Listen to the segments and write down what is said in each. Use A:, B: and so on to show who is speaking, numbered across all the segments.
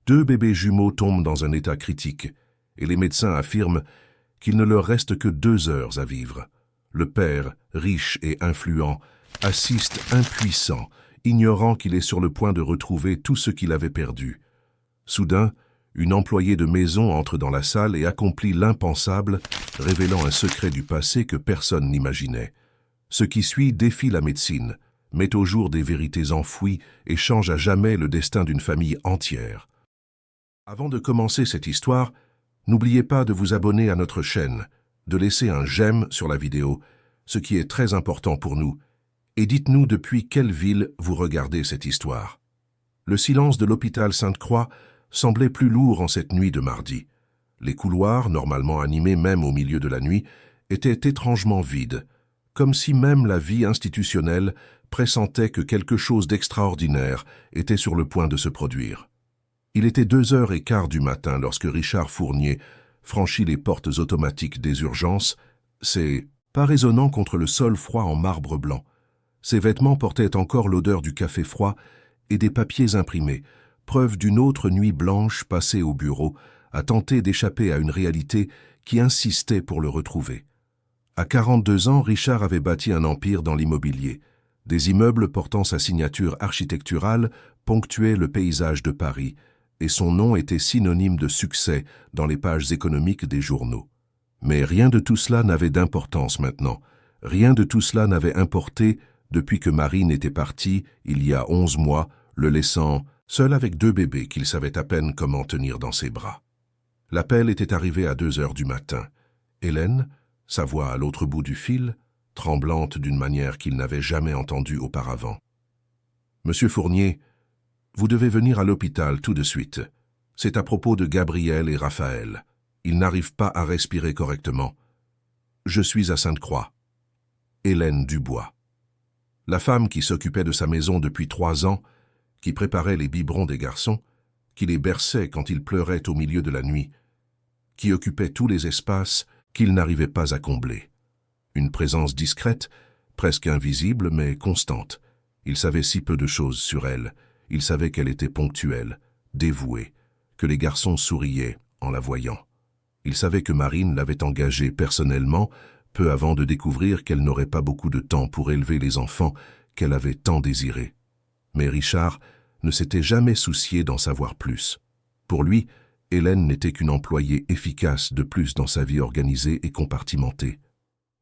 A: 2 bébés jumeaux tombent dans un état critique et les médecins affirment qu'il ne leur reste que 2 heures à vivre. Le père, riche et influent, assiste impuissant, ignorant qu'il est sur le point de retrouver tout ce qu'il avait perdu. Soudain, une employée de maison entre dans la salle et accomplit l'impensable, révélant un secret du passé que personne n'imaginait. Ce qui suit défie la médecine, met au jour des vérités enfouies et change à jamais le destin d'une famille entière. Avant de commencer cette histoire, n'oubliez pas de vous abonner à notre chaîne, de laisser un j'aime sur la vidéo, ce qui est très important pour nous, et dites-nous depuis quelle ville vous regardez cette histoire. Le silence de l'hôpital Sainte-Croix semblait plus lourd en cette nuit de mardi. Les couloirs, normalement animés même au milieu de la nuit, étaient étrangement vides, comme si même la vie institutionnelle pressentait que quelque chose d'extraordinaire était sur le point de se produire. Il était 2h15 du matin lorsque Richard Fournier franchit les portes automatiques des urgences, ses pas résonnant contre le sol froid en marbre blanc. Ses vêtements portaient encore l'odeur du café froid et des papiers imprimés, preuve d'une autre nuit blanche passée au bureau, à tenter d'échapper à une réalité qui insistait pour le retrouver. À 42 ans, Richard avait bâti un empire dans l'immobilier. Des immeubles portant sa signature architecturale ponctuaient le paysage de Paris, et son nom était synonyme de succès dans les pages économiques des journaux. Mais rien de tout cela n'avait d'importance maintenant. Rien de tout cela n'avait importé depuis que Marine était partie, il y a 11 mois, le laissant seul avec 2 bébés qu'il savait à peine comment tenir dans ses bras. L'appel était arrivé à 2h du matin. Hélène, sa voix à l'autre bout du fil, tremblante d'une manière qu'il n'avait jamais entendue auparavant. « Monsieur Fournier, vous devez venir à l'hôpital tout de suite. C'est à propos de Gabriel et Raphaël. Ils n'arrivent pas à respirer correctement. Je suis à Sainte-Croix. » Hélène Dubois. La femme qui s'occupait de sa maison depuis 3 ans, qui préparait les biberons des garçons, qui les berçait quand ils pleuraient au milieu de la nuit, qui occupait tous les espaces qu'il n'arrivait pas à combler. Une présence discrète, presque invisible mais constante. Il savait si peu de choses sur elle. Il savait qu'elle était ponctuelle, dévouée, que les garçons souriaient en la voyant. Il savait que Marine l'avait engagée personnellement, peu avant de découvrir qu'elle n'aurait pas beaucoup de temps pour élever les enfants qu'elle avait tant désirés. Mais Richard ne s'était jamais soucié d'en savoir plus. Pour lui, Hélène n'était qu'une employée efficace de plus dans sa vie organisée et compartimentée.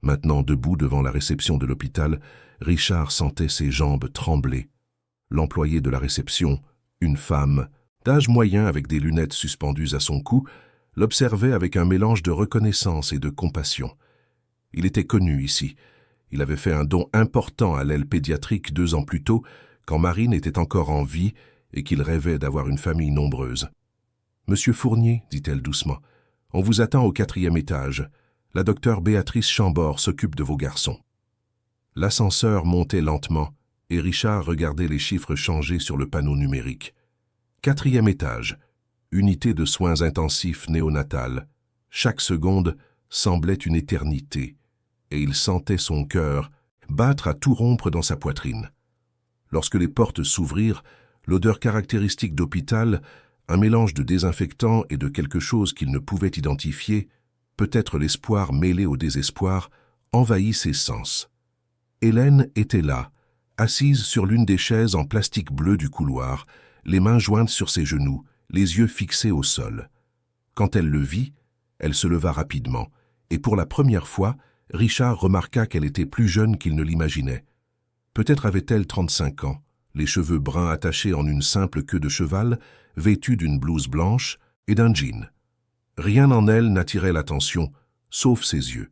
A: Maintenant debout devant la réception de l'hôpital, Richard sentait ses jambes trembler. L'employé de la réception, une femme, d'âge moyen avec des lunettes suspendues à son cou, l'observait avec un mélange de reconnaissance et de compassion. Il était connu ici. Il avait fait un don important à l'aile pédiatrique 2 ans plus tôt, quand Marine était encore en vie et qu'il rêvait d'avoir une famille nombreuse. « Monsieur Fournier, dit-elle doucement, on vous attend au 4e étage. La docteure Béatrice Chambord s'occupe de vos garçons. » L'ascenseur montait lentement et Richard regardait les chiffres changer sur le panneau numérique. 4e étage, unité de soins intensifs néonatal. Chaque seconde semblait une éternité et il sentait son cœur battre à tout rompre dans sa poitrine. Lorsque les portes s'ouvrirent, l'odeur caractéristique d'hôpital, un mélange de désinfectant et de quelque chose qu'il ne pouvait identifier, peut-être l'espoir mêlé au désespoir, envahit ses sens. Hélène était là, assise sur l'une des chaises en plastique bleu du couloir, les mains jointes sur ses genoux, les yeux fixés au sol. Quand elle le vit, elle se leva rapidement, et pour la première fois, Richard remarqua qu'elle était plus jeune qu'il ne l'imaginait. Peut-être avait-elle 35 ans, les cheveux bruns attachés en une simple queue de cheval, vêtue d'une blouse blanche et d'un jean. Rien en elle n'attirait l'attention, sauf ses yeux.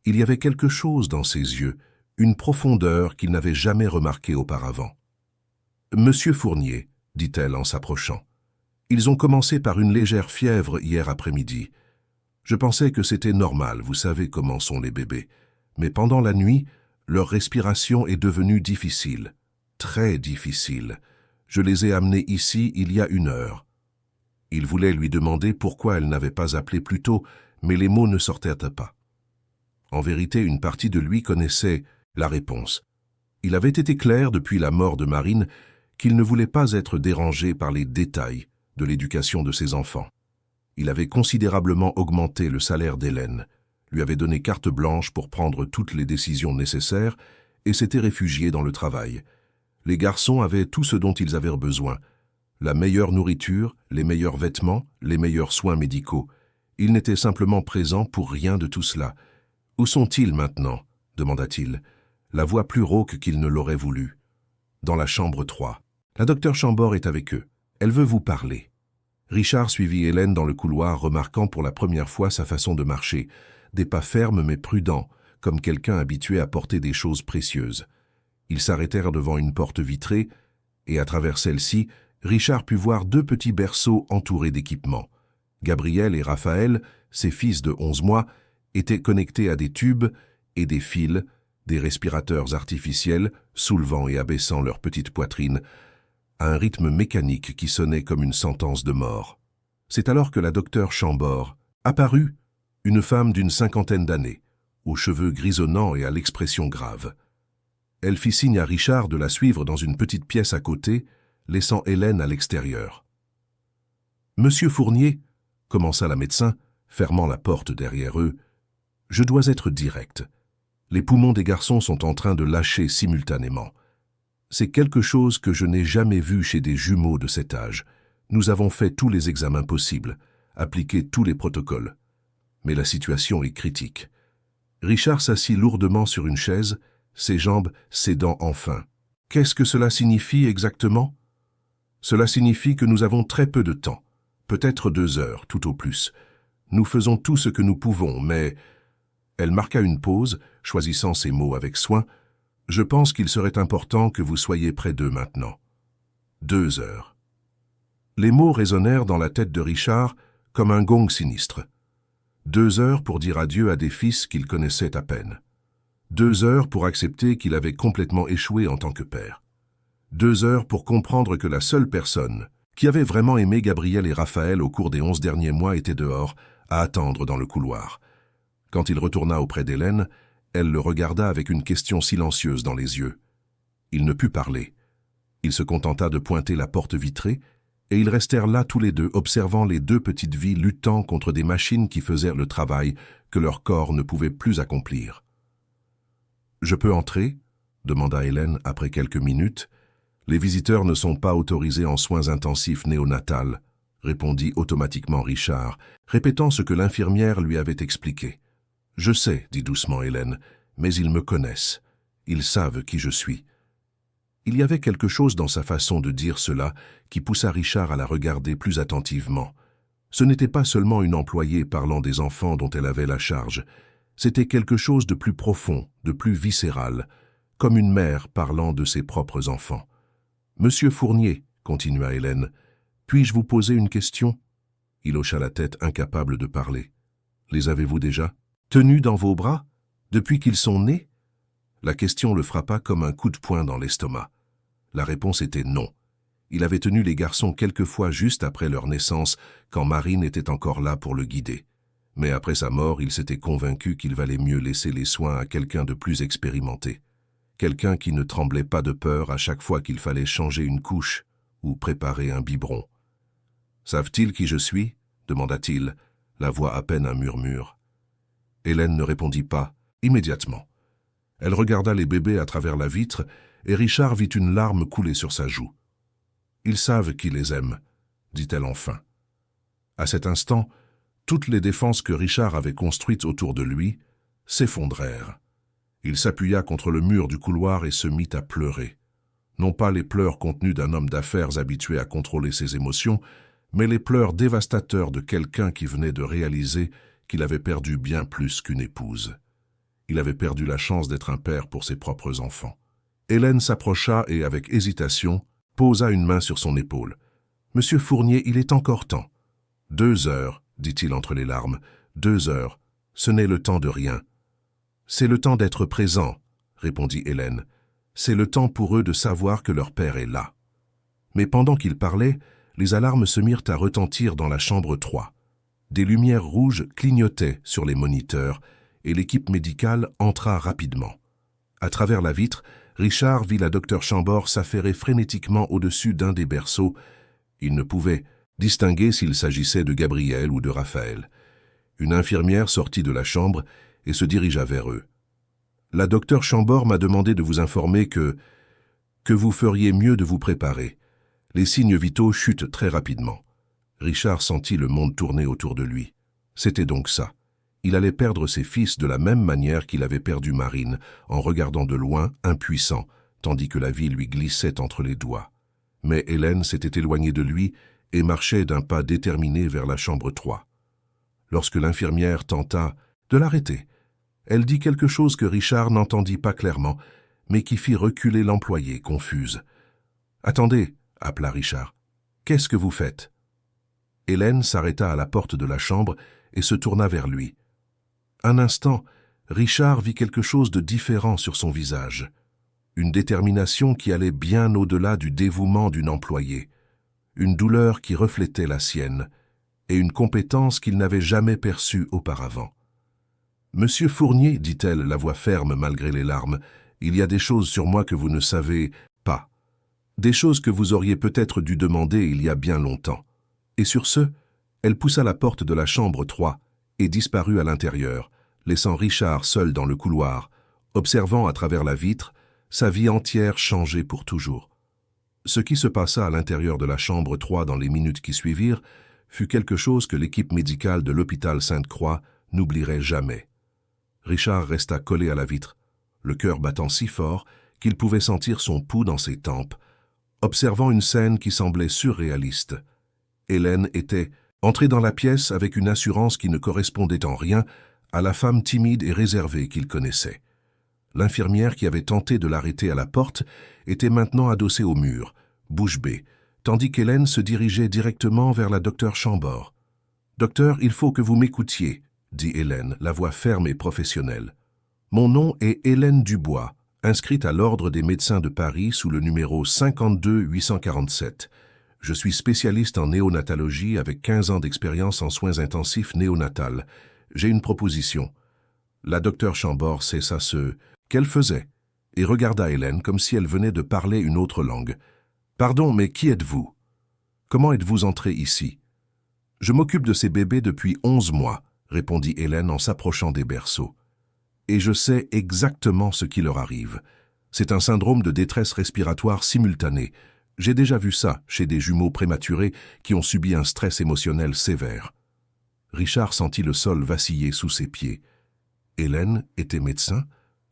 A: Il y avait quelque chose dans ses yeux, une profondeur qu'il n'avait jamais remarquée auparavant. « Monsieur Fournier, » dit-elle en s'approchant, « ils ont commencé par une légère fièvre hier après-midi. Je pensais que c'était normal, vous savez comment sont les bébés. Mais pendant la nuit, leur respiration est devenue difficile, très difficile. Je les ai amenés ici il y a 1 heure. » Il voulait lui demander pourquoi elle n'avait pas appelé plus tôt, mais les mots ne sortaient pas. En vérité, une partie de lui connaissait la réponse. Il avait été clair depuis la mort de Marine qu'il ne voulait pas être dérangé par les détails de l'éducation de ses enfants. Il avait considérablement augmenté le salaire d'Hélène, lui avait donné carte blanche pour prendre toutes les décisions nécessaires et s'était réfugié dans le travail. Les garçons avaient tout ce dont ils avaient besoin. La meilleure nourriture, les meilleurs vêtements, les meilleurs soins médicaux. Ils n'étaient simplement présents pour rien de tout cela. « Où sont-ils maintenant » demanda-t-il, la voix plus rauque qu'il ne l'aurait voulu. « Dans la chambre 3. La docteure Chambord est avec eux. Elle veut vous parler. » Richard suivit Hélène dans le couloir, remarquant pour la première fois sa façon de marcher, des pas fermes mais prudents, comme quelqu'un habitué à porter des choses précieuses. Ils s'arrêtèrent devant une porte vitrée, et à travers celle-ci, Richard put voir 2 petits berceaux entourés d'équipements. Gabriel et Raphaël, ses fils de 11 mois, étaient connectés à des tubes et des fils, des respirateurs artificiels, soulevant et abaissant leur petite poitrine, à un rythme mécanique qui sonnait comme une sentence de mort. C'est alors que la docteure Chambord apparut, une femme d'une 50aine d'années, aux cheveux grisonnants et à l'expression grave. Elle fit signe à Richard de la suivre dans une petite pièce à côté, laissant Hélène à l'extérieur. « Monsieur Fournier, » commença la médecin, fermant la porte derrière eux, « je dois être direct. Les poumons des garçons sont en train de lâcher simultanément. C'est quelque chose que je n'ai jamais vu chez des jumeaux de cet âge. Nous avons fait tous les examens possibles, appliqué tous les protocoles. Mais la situation est critique. » Richard s'assit lourdement sur une chaise, ses jambes cédant enfin. « Qu'est-ce que cela signifie exactement ?» « Cela signifie que nous avons très peu de temps, peut-être 2 heures, tout au plus. Nous faisons tout ce que nous pouvons, mais... » Elle marqua une pause, choisissant ses mots avec soin. « Je pense qu'il serait important que vous soyez près d'eux maintenant. 2 heures. » Les mots résonnèrent dans la tête de Richard comme un gong sinistre. 2 heures pour dire adieu à des fils qu'il connaissait à peine. 2 heures pour accepter qu'il avait complètement échoué en tant que père. 2 heures pour comprendre que la seule personne qui avait vraiment aimé Gabriel et Raphaël au cours des 11 derniers mois était dehors, à attendre dans le couloir. Quand il retourna auprès d'Hélène, elle le regarda avec une question silencieuse dans les yeux. Il ne put parler. Il se contenta de pointer la porte vitrée, et ils restèrent là tous les deux, observant les 2 petites vies luttant contre des machines qui faisaient le travail que leur corps ne pouvait plus accomplir. « Je peux entrer ?» demanda Hélène après quelques minutes. « Les visiteurs ne sont pas autorisés en soins intensifs néonatals, » répondit automatiquement Richard, répétant ce que l'infirmière lui avait expliqué. « Je sais, » dit doucement Hélène, « mais ils me connaissent. Ils savent qui je suis. » Il y avait quelque chose dans sa façon de dire cela qui poussa Richard à la regarder plus attentivement. Ce n'était pas seulement une employée parlant des enfants dont elle avait la charge. C'était quelque chose de plus profond, de plus viscéral, comme une mère parlant de ses propres enfants. « Monsieur Fournier, » continua Hélène, « puis-je vous poser une question ?» Il hocha la tête, incapable de parler. « Les avez-vous déjà tenus dans vos bras, depuis qu'ils sont nés ?» La question le frappa comme un coup de poing dans l'estomac. La réponse était non. Il avait tenu les garçons quelquefois juste après leur naissance, quand Marine était encore là pour le guider. Mais après sa mort, il s'était convaincu qu'il valait mieux laisser les soins à quelqu'un de plus expérimenté. Quelqu'un qui ne tremblait pas de peur à chaque fois qu'il fallait changer une couche ou préparer un biberon. « Savent-ils qui je suis ?» demanda-t-il, la voix à peine un murmure. Hélène ne répondit pas, immédiatement. Elle regarda les bébés à travers la vitre et Richard vit une larme couler sur sa joue. « Ils savent qui les aime, » dit-elle enfin. À cet instant, toutes les défenses que Richard avait construites autour de lui s'effondrèrent. Il s'appuya contre le mur du couloir et se mit à pleurer. Non pas les pleurs contenus d'un homme d'affaires habitué à contrôler ses émotions, mais les pleurs dévastateurs de quelqu'un qui venait de réaliser qu'il avait perdu bien plus qu'une épouse. Il avait perdu la chance d'être un père pour ses propres enfants. Hélène s'approcha et, avec hésitation, posa une main sur son épaule. « Monsieur Fournier, il est encore temps. »« 2 heures, » dit-il entre les larmes. « 2 heures. Ce n'est le temps de rien. »« C'est le temps d'être présent, » répondit Hélène. « C'est le temps pour eux de savoir que leur père est là. » Mais pendant qu'il parlait, les alarmes se mirent à retentir dans la chambre 3. Des lumières rouges clignotaient sur les moniteurs et l'équipe médicale entra rapidement. À travers la vitre, Richard vit la docteure Chambord s'affairer frénétiquement au-dessus d'un des berceaux. Il ne pouvait, distinguer s'il s'agissait de Gabriel ou de Raphaël. Une infirmière sortit de la chambre et se dirigea vers eux. « La docteure Chambord m'a demandé de vous informer que vous feriez mieux de vous préparer. Les signes vitaux chutent très rapidement. » Richard sentit le monde tourner autour de lui. C'était donc ça. Il allait perdre ses fils de la même manière qu'il avait perdu Marine, en regardant de loin, impuissant, tandis que la vie lui glissait entre les doigts. Mais Hélène s'était éloignée de lui et marchait d'un pas déterminé vers la chambre 3. Lorsque l'infirmière tenta de l'arrêter, elle dit quelque chose que Richard n'entendit pas clairement, mais qui fit reculer l'employée, confuse. « Attendez !» appela Richard. « Qu'est-ce que vous faites ?» Hélène s'arrêta à la porte de la chambre et se tourna vers lui. Un instant, Richard vit quelque chose de différent sur son visage. Une détermination qui allait bien au-delà du dévouement d'une employée, une douleur qui reflétait la sienne, et une compétence qu'il n'avait jamais perçue auparavant. « Monsieur Fournier, dit-elle, la voix ferme malgré les larmes, il y a des choses sur moi que vous ne savez pas. Des choses que vous auriez peut-être dû demander il y a bien longtemps. » Et sur ce, elle poussa la porte de la chambre 3 et disparut à l'intérieur, laissant Richard seul dans le couloir, observant à travers la vitre sa vie entière changée pour toujours. Ce qui se passa à l'intérieur de la chambre 3 dans les minutes qui suivirent fut quelque chose que l'équipe médicale de l'hôpital Sainte-Croix n'oublierait jamais. Richard resta collé à la vitre, le cœur battant si fort qu'il pouvait sentir son pouls dans ses tempes, observant une scène qui semblait surréaliste. Hélène était entrée dans la pièce avec une assurance qui ne correspondait en rien à la femme timide et réservée qu'il connaissait. L'infirmière qui avait tenté de l'arrêter à la porte était maintenant adossée au mur, bouche bée, tandis qu'Hélène se dirigeait directement vers la docteure Chambord. « Docteur, il faut que vous m'écoutiez, » dit Hélène, la voix ferme et professionnelle. « Mon nom est Hélène Dubois, inscrite à l'Ordre des médecins de Paris sous le numéro 52-847. Je suis spécialiste en néonatologie avec 15 ans d'expérience en soins intensifs néonatals. J'ai une proposition. » La docteure Chambord cessa ce qu'elle faisait et regarda Hélène comme si elle venait de parler une autre langue. « Pardon, mais qui êtes-vous? Comment êtes-vous entrée ici? »« Je m'occupe de ces bébés depuis 11 mois, » répondit Hélène en s'approchant des berceaux. « Et je sais exactement ce qui leur arrive. C'est un syndrome de détresse respiratoire simultanée. J'ai déjà vu ça chez des jumeaux prématurés qui ont subi un stress émotionnel sévère. » Richard sentit le sol vaciller sous ses pieds. Hélène était médecin?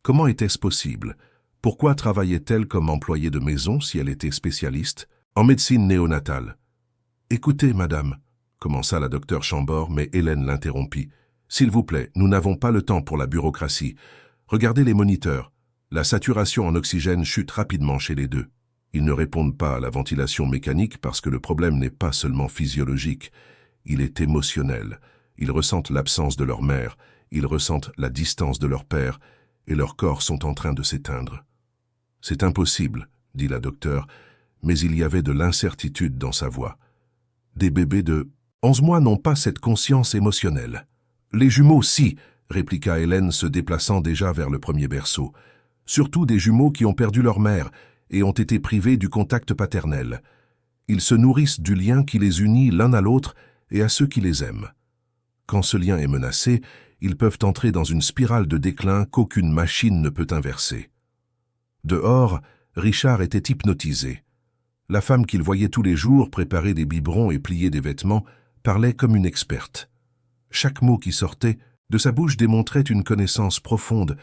A: Comment était-ce possible? Pourquoi travaillait-elle comme employée de maison si elle était spécialiste en médecine néonatale? « Écoutez, madame, » commença la docteure Chambord, mais Hélène l'interrompit. « S'il vous plaît, nous n'avons pas le temps pour la bureaucratie. Regardez les moniteurs. La saturation en oxygène chute rapidement chez les deux. Ils ne répondent pas à la ventilation mécanique parce que le problème n'est pas seulement physiologique, il est émotionnel. Ils ressentent l'absence de leur mère, ils ressentent la distance de leur père, et leurs corps sont en train de s'éteindre. »« C'est impossible, » dit la docteure, mais il y avait de l'incertitude dans sa voix. « Des bébés de 11 mois n'ont pas cette conscience émotionnelle. »« Les jumeaux, si, » répliqua Hélène se déplaçant déjà vers le premier berceau. « Surtout des jumeaux qui ont perdu leur mère et ont été privés du contact paternel. Ils se nourrissent du lien qui les unit l'un à l'autre et à ceux qui les aiment. Quand ce lien est menacé, ils peuvent entrer dans une spirale de déclin qu'aucune machine ne peut inverser. » Dehors, Richard était hypnotisé. La femme qu'il voyait tous les jours préparer des biberons et plier des vêtements parlait comme une experte. Chaque mot qui sortait de sa bouche démontrait une connaissance profonde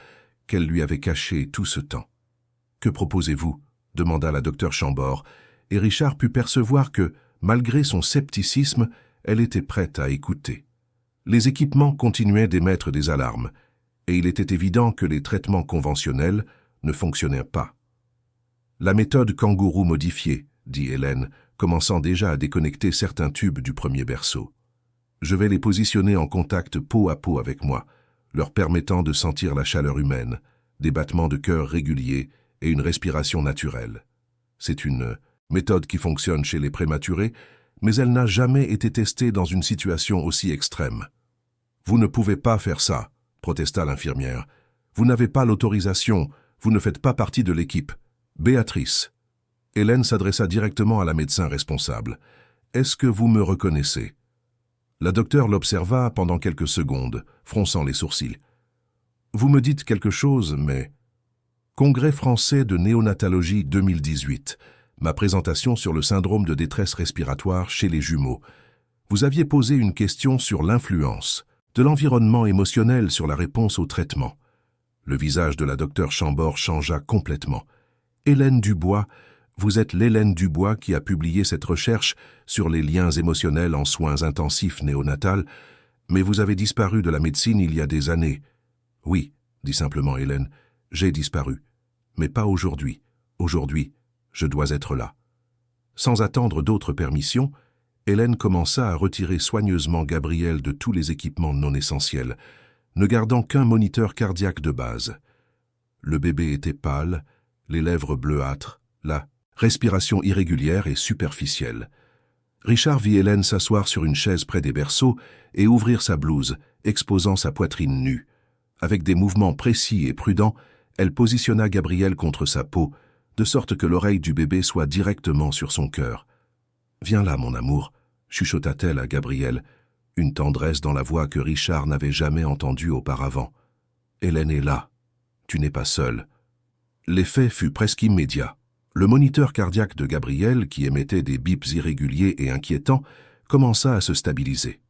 A: qu'elle lui avait cachée tout ce temps. « Que proposez-vous » demanda la docteure Chambord, et Richard put percevoir que, malgré son scepticisme, elle était prête à écouter. Les équipements continuaient d'émettre des alarmes, et il était évident que les traitements conventionnels ne fonctionnaient pas. « La méthode kangourou modifiée, » dit Hélène, commençant déjà à déconnecter certains tubes du premier berceau. « Je vais les positionner en contact peau à peau avec moi, leur permettant de sentir la chaleur humaine, des battements de cœur réguliers et une respiration naturelle. C'est une méthode qui fonctionne chez les prématurés, mais elle n'a jamais été testée dans une situation aussi extrême. »« Vous ne pouvez pas faire ça, » protesta l'infirmière. « Vous n'avez pas l'autorisation, vous ne faites pas partie de l'équipe. Béatrice. » Hélène s'adressa directement à la médecin responsable. Est-ce que vous me reconnaissez ?» La docteure l'observa pendant quelques secondes, fronçant les sourcils. « Vous me dites quelque chose, mais… » Congrès français de néonatologie 2018. Ma présentation sur le syndrome de détresse respiratoire chez les jumeaux. Vous aviez posé une question sur l'influence de l'environnement émotionnel sur la réponse au traitement. Le visage de la docteure Chambord changea complètement. Hélène Dubois, vous êtes l'Hélène Dubois qui a publié cette recherche sur les liens émotionnels en soins intensifs néonatal, mais vous avez disparu de la médecine il y a des années. Oui, dit simplement Hélène, j'ai disparu, mais pas aujourd'hui. Aujourd'hui, je dois être là. Sans attendre d'autres permissions, Hélène commença à retirer soigneusement Gabriel de tous les équipements non essentiels, ne gardant qu'un moniteur cardiaque de base. Le bébé était pâle, les lèvres bleuâtres, la respiration irrégulière et superficielle. Richard vit Hélène s'asseoir sur une chaise près des berceaux et ouvrir sa blouse, exposant sa poitrine nue. Avec des mouvements précis et prudents, elle positionna Gabriel contre sa peau, de sorte que l'oreille du bébé soit directement sur son cœur. « Viens là, mon amour », chuchota-t-elle à Gabriel, une tendresse dans la voix que Richard n'avait jamais entendue auparavant. « Hélène est là. Tu n'es pas seule. » L'effet fut presque immédiat. Le moniteur cardiaque de Gabriel, qui émettait des bips irréguliers et inquiétants, commença à se stabiliser.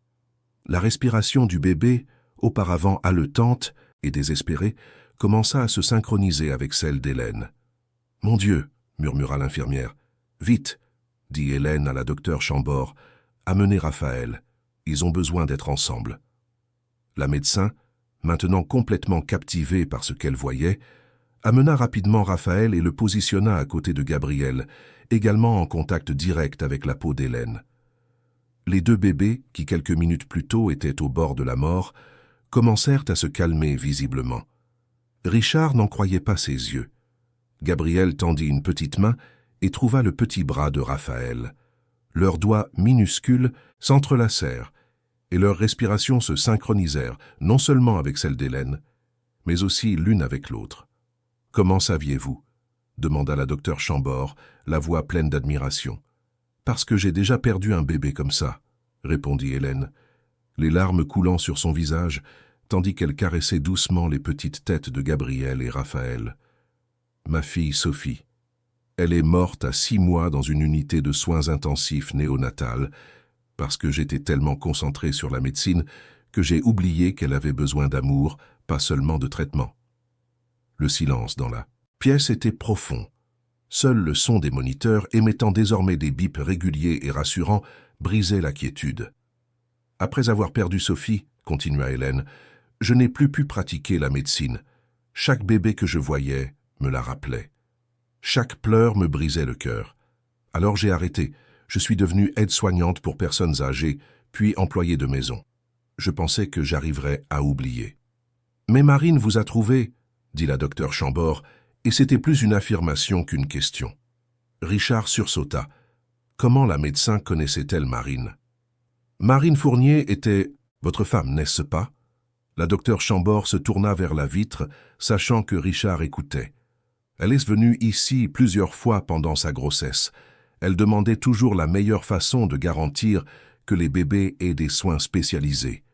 A: La respiration du bébé, auparavant haletante et désespérée, commença à se synchroniser avec celle d'Hélène. « Mon Dieu !» murmura l'infirmière. « Vite !» dit Hélène à la docteure Chambord. « Amenez Raphaël. Ils ont besoin d'être ensemble. » La médecin, maintenant complètement captivée par ce qu'elle voyait, amena rapidement Raphaël et le positionna à côté de Gabriel, également en contact direct avec la peau d'Hélène. Les deux bébés, qui quelques minutes plus tôt étaient au bord de la mort, commencèrent à se calmer visiblement. Richard n'en croyait pas ses yeux. Gabriel tendit une petite main et trouva le petit bras de Raphaël. Leurs doigts minuscules s'entrelacèrent et leurs respirations se synchronisèrent, non seulement avec celle d'Hélène, mais aussi l'une avec l'autre. « Comment saviez-vous » demanda la docteure Chambord, la voix pleine d'admiration. « Parce que j'ai déjà perdu un bébé comme ça, » répondit Hélène, les larmes coulant sur son visage, tandis qu'elle caressait doucement les petites têtes de Gabriel et Raphaël. « Ma fille Sophie. Elle est morte à 6 mois dans une unité de soins intensifs néonatales, parce que j'étais tellement concentré sur la médecine que j'ai oublié qu'elle avait besoin d'amour, pas seulement de traitement. » Le silence dans la pièce était profond. Seul le son des moniteurs, émettant désormais des bips réguliers et rassurants, brisait la quiétude. « Après avoir perdu Sophie, » continua Hélène, « je n'ai plus pu pratiquer la médecine. Chaque bébé que je voyais me la rappelait. Chaque pleur me brisait le cœur. Alors j'ai arrêté. Je suis devenue aide-soignante pour personnes âgées, puis employée de maison. Je pensais que j'arriverais à oublier. « Mais Marine vous a trouvé, » dit la docteure Chambord, et c'était plus une affirmation qu'une question. Richard sursauta. Comment la médecin connaissait-elle Marine? « Marine Fournier était votre femme, n'est-ce pas ?» La docteure Chambord se tourna vers la vitre, sachant que Richard écoutait. Elle est venue ici plusieurs fois pendant sa grossesse. Elle demandait toujours la meilleure façon de garantir que les bébés aient des soins spécialisés.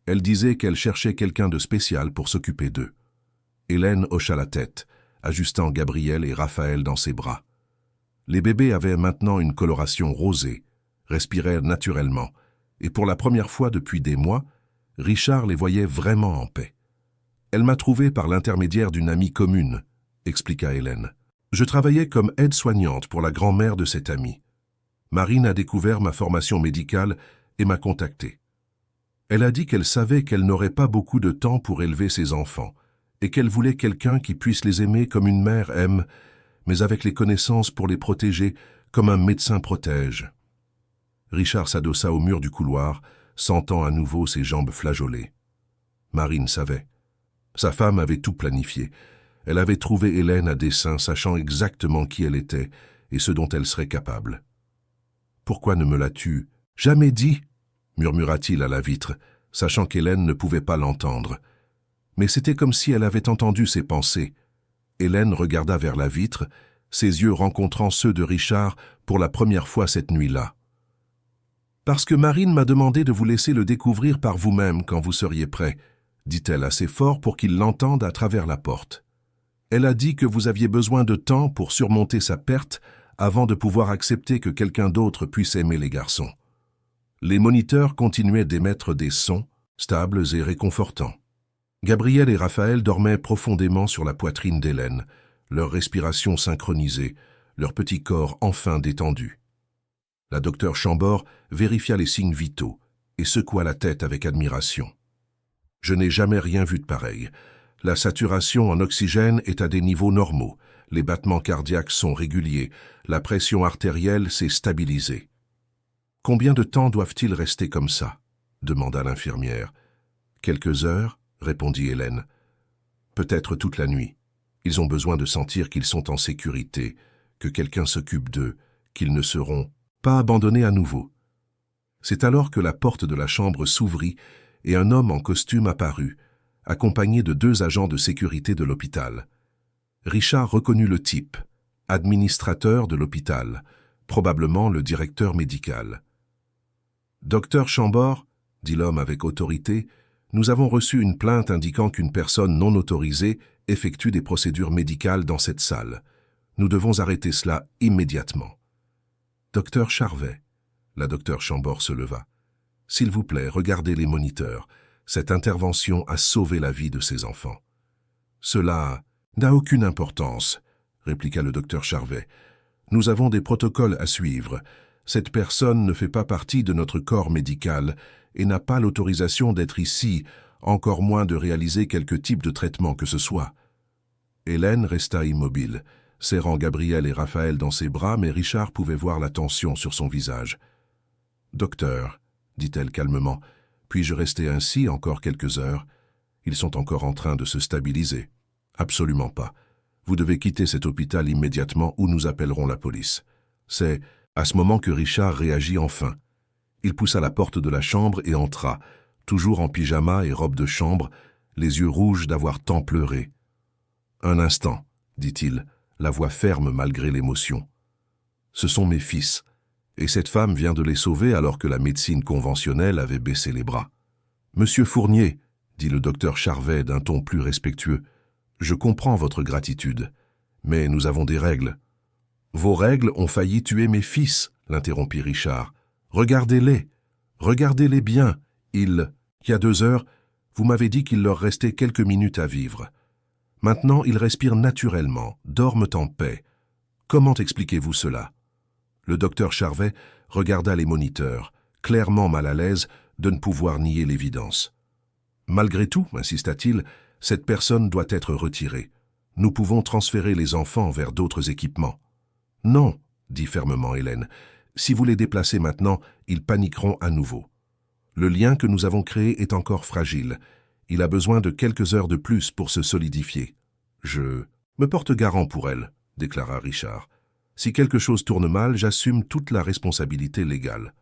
A: Elle disait qu'elle cherchait quelqu'un de spécial pour s'occuper d'eux. Hélène hocha la tête, ajustant Gabriel et Raphaël dans ses bras. Les bébés avaient maintenant une coloration rosée, respiraient naturellement, et pour la première fois depuis des mois, Richard les voyait vraiment en paix. « Elle m'a trouvé par l'intermédiaire d'une amie commune », expliqua Hélène. « Je travaillais comme aide-soignante pour la grand-mère de cette amie. Marine a découvert ma formation médicale et m'a contacté. Elle a dit qu'elle savait qu'elle n'aurait pas beaucoup de temps pour élever ses enfants et qu'elle voulait quelqu'un qui puisse les aimer comme une mère aime, mais avec les connaissances pour les protéger comme un médecin protège. » Richard s'adossa au mur du couloir, sentant à nouveau ses jambes flageoler. Marine savait. Sa femme avait tout planifié. Elle avait trouvé Hélène à dessein, sachant exactement qui elle était et ce dont elle serait capable. « Pourquoi ne me l'as-tu jamais dit ?» murmura-t-il à la vitre, sachant qu'Hélène ne pouvait pas l'entendre. Mais c'était comme si elle avait entendu ses pensées. Hélène regarda vers la vitre, ses yeux rencontrant ceux de Richard pour la première fois cette nuit-là. Parce que Marine m'a demandé de vous laisser le découvrir par vous-même quand vous seriez prêt, dit-elle assez fort pour qu'il l'entende à travers la porte. Elle a dit que vous aviez besoin de temps pour surmonter sa perte avant de pouvoir accepter que quelqu'un d'autre puisse aimer les garçons. Les moniteurs continuaient d'émettre des sons, stables et réconfortants. Gabriel et Raphaël dormaient profondément sur la poitrine d'Hélène, leur respiration synchronisée, leur petit corps enfin détendu. La docteure Chambord vérifia les signes vitaux et secoua la tête avec admiration. « Je n'ai jamais rien vu de pareil. La saturation en oxygène est à des niveaux normaux, les battements cardiaques sont réguliers, la pression artérielle s'est stabilisée. »« Combien de temps doivent-ils rester comme ça ?» demanda l'infirmière. « Quelques heures, » répondit Hélène. « Peut-être toute la nuit. Ils ont besoin de sentir qu'ils sont en sécurité, que quelqu'un s'occupe d'eux, qu'ils ne seront pas abandonnés à nouveau. » C'est alors que la porte de la chambre s'ouvrit et un homme en costume apparut, accompagné de 2 agents de sécurité de l'hôpital. Richard reconnut le type, administrateur de l'hôpital, probablement le directeur médical. « Docteur Chambord, » dit l'homme avec autorité, « nous avons reçu une plainte indiquant qu'une personne non autorisée effectue des procédures médicales dans cette salle. Nous devons arrêter cela immédiatement. »« Docteur Charvet, » la docteure Chambord se leva. « S'il vous plaît, regardez les moniteurs. Cette intervention a sauvé la vie de ces enfants. »« Cela n'a aucune importance, » répliqua le docteur Charvet. « Nous avons des protocoles à suivre. Cette personne ne fait pas partie de notre corps médical et n'a pas l'autorisation d'être ici, encore moins de réaliser quelque type de traitement que ce soit. » Hélène resta immobile, serrant Gabriel et Raphaël dans ses bras, mais Richard pouvait voir la tension sur son visage. « Docteur, » dit-elle calmement, « puis-je rester ainsi encore quelques heures? Ils sont encore en train de se stabiliser. »« Absolument pas. Vous devez quitter cet hôpital immédiatement ou nous appellerons la police. » C'est à ce moment que Richard réagit enfin. Il poussa la porte de la chambre et entra, toujours en pyjama et robe de chambre, les yeux rouges d'avoir tant pleuré. « Un instant, » dit-il, la voix ferme malgré l'émotion. « Ce sont mes fils, et cette femme vient de les sauver alors que la médecine conventionnelle avait baissé les bras. »« Monsieur Fournier, » dit le docteur Charvet d'un ton plus respectueux, « je comprends votre gratitude, mais nous avons des règles. »« Vos règles ont failli tuer mes fils, » l'interrompit Richard. « Regardez-les, regardez-les bien. Il y a 2 heures, vous m'avez dit qu'il leur restait quelques minutes à vivre. Maintenant, ils respirent naturellement, dorment en paix. Comment expliquez-vous cela ?» Le docteur Charvet regarda les moniteurs, clairement mal à l'aise de ne pouvoir nier l'évidence. « Malgré tout, insista-t-il, cette personne doit être retirée. Nous pouvons transférer les enfants vers d'autres équipements. »« Non, » dit fermement Hélène. « Si vous les déplacez maintenant, ils paniqueront à nouveau. Le lien que nous avons créé est encore fragile. Il a besoin de quelques heures de plus pour se solidifier. Je me porte garant pour elle, » déclara Richard. « Si quelque chose tourne mal, j'assume toute la responsabilité légale. »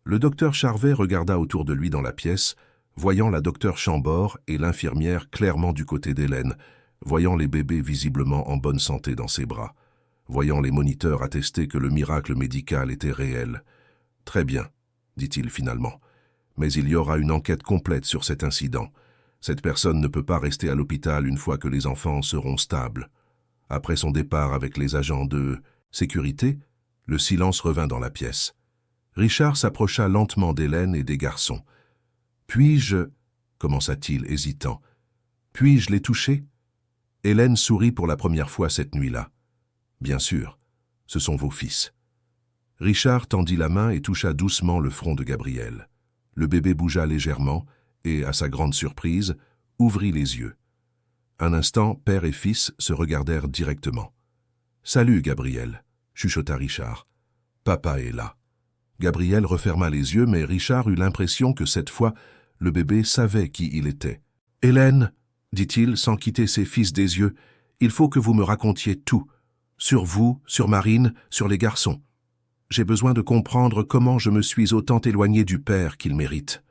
A: Le docteur Charvet regarda autour de lui dans la pièce, voyant la docteure Chambord et l'infirmière clairement du côté d'Hélène, voyant les bébés visiblement en bonne santé dans ses bras, voyant les moniteurs attester que le miracle médical était réel. « Très bien, » dit-il finalement, « mais il y aura une enquête complète sur cet incident. Cette personne ne peut pas rester à l'hôpital une fois que les enfants seront stables. » Après son départ avec les agents de sécurité, le silence revint dans la pièce. Richard s'approcha lentement d'Hélène et des garçons. « Puis-je, » commença-t-il hésitant, « puis-je les toucher ?» Hélène sourit pour la première fois cette nuit-là. « Bien sûr, ce sont vos fils. » Richard tendit la main et toucha doucement le front de Gabriel. Le bébé bougea légèrement et, à sa grande surprise, ouvrit les yeux. Un instant, père et fils se regardèrent directement. « Salut, Gabriel » chuchota Richard. « Papa est là. » Gabriel referma les yeux, mais Richard eut l'impression que cette fois, le bébé savait qui il était. « Hélène, » dit-il sans quitter ses fils des yeux, « il faut que vous me racontiez tout. Sur vous, sur Marine, sur les garçons. J'ai besoin de comprendre comment je me suis autant éloigné du père qu'ils méritent. »«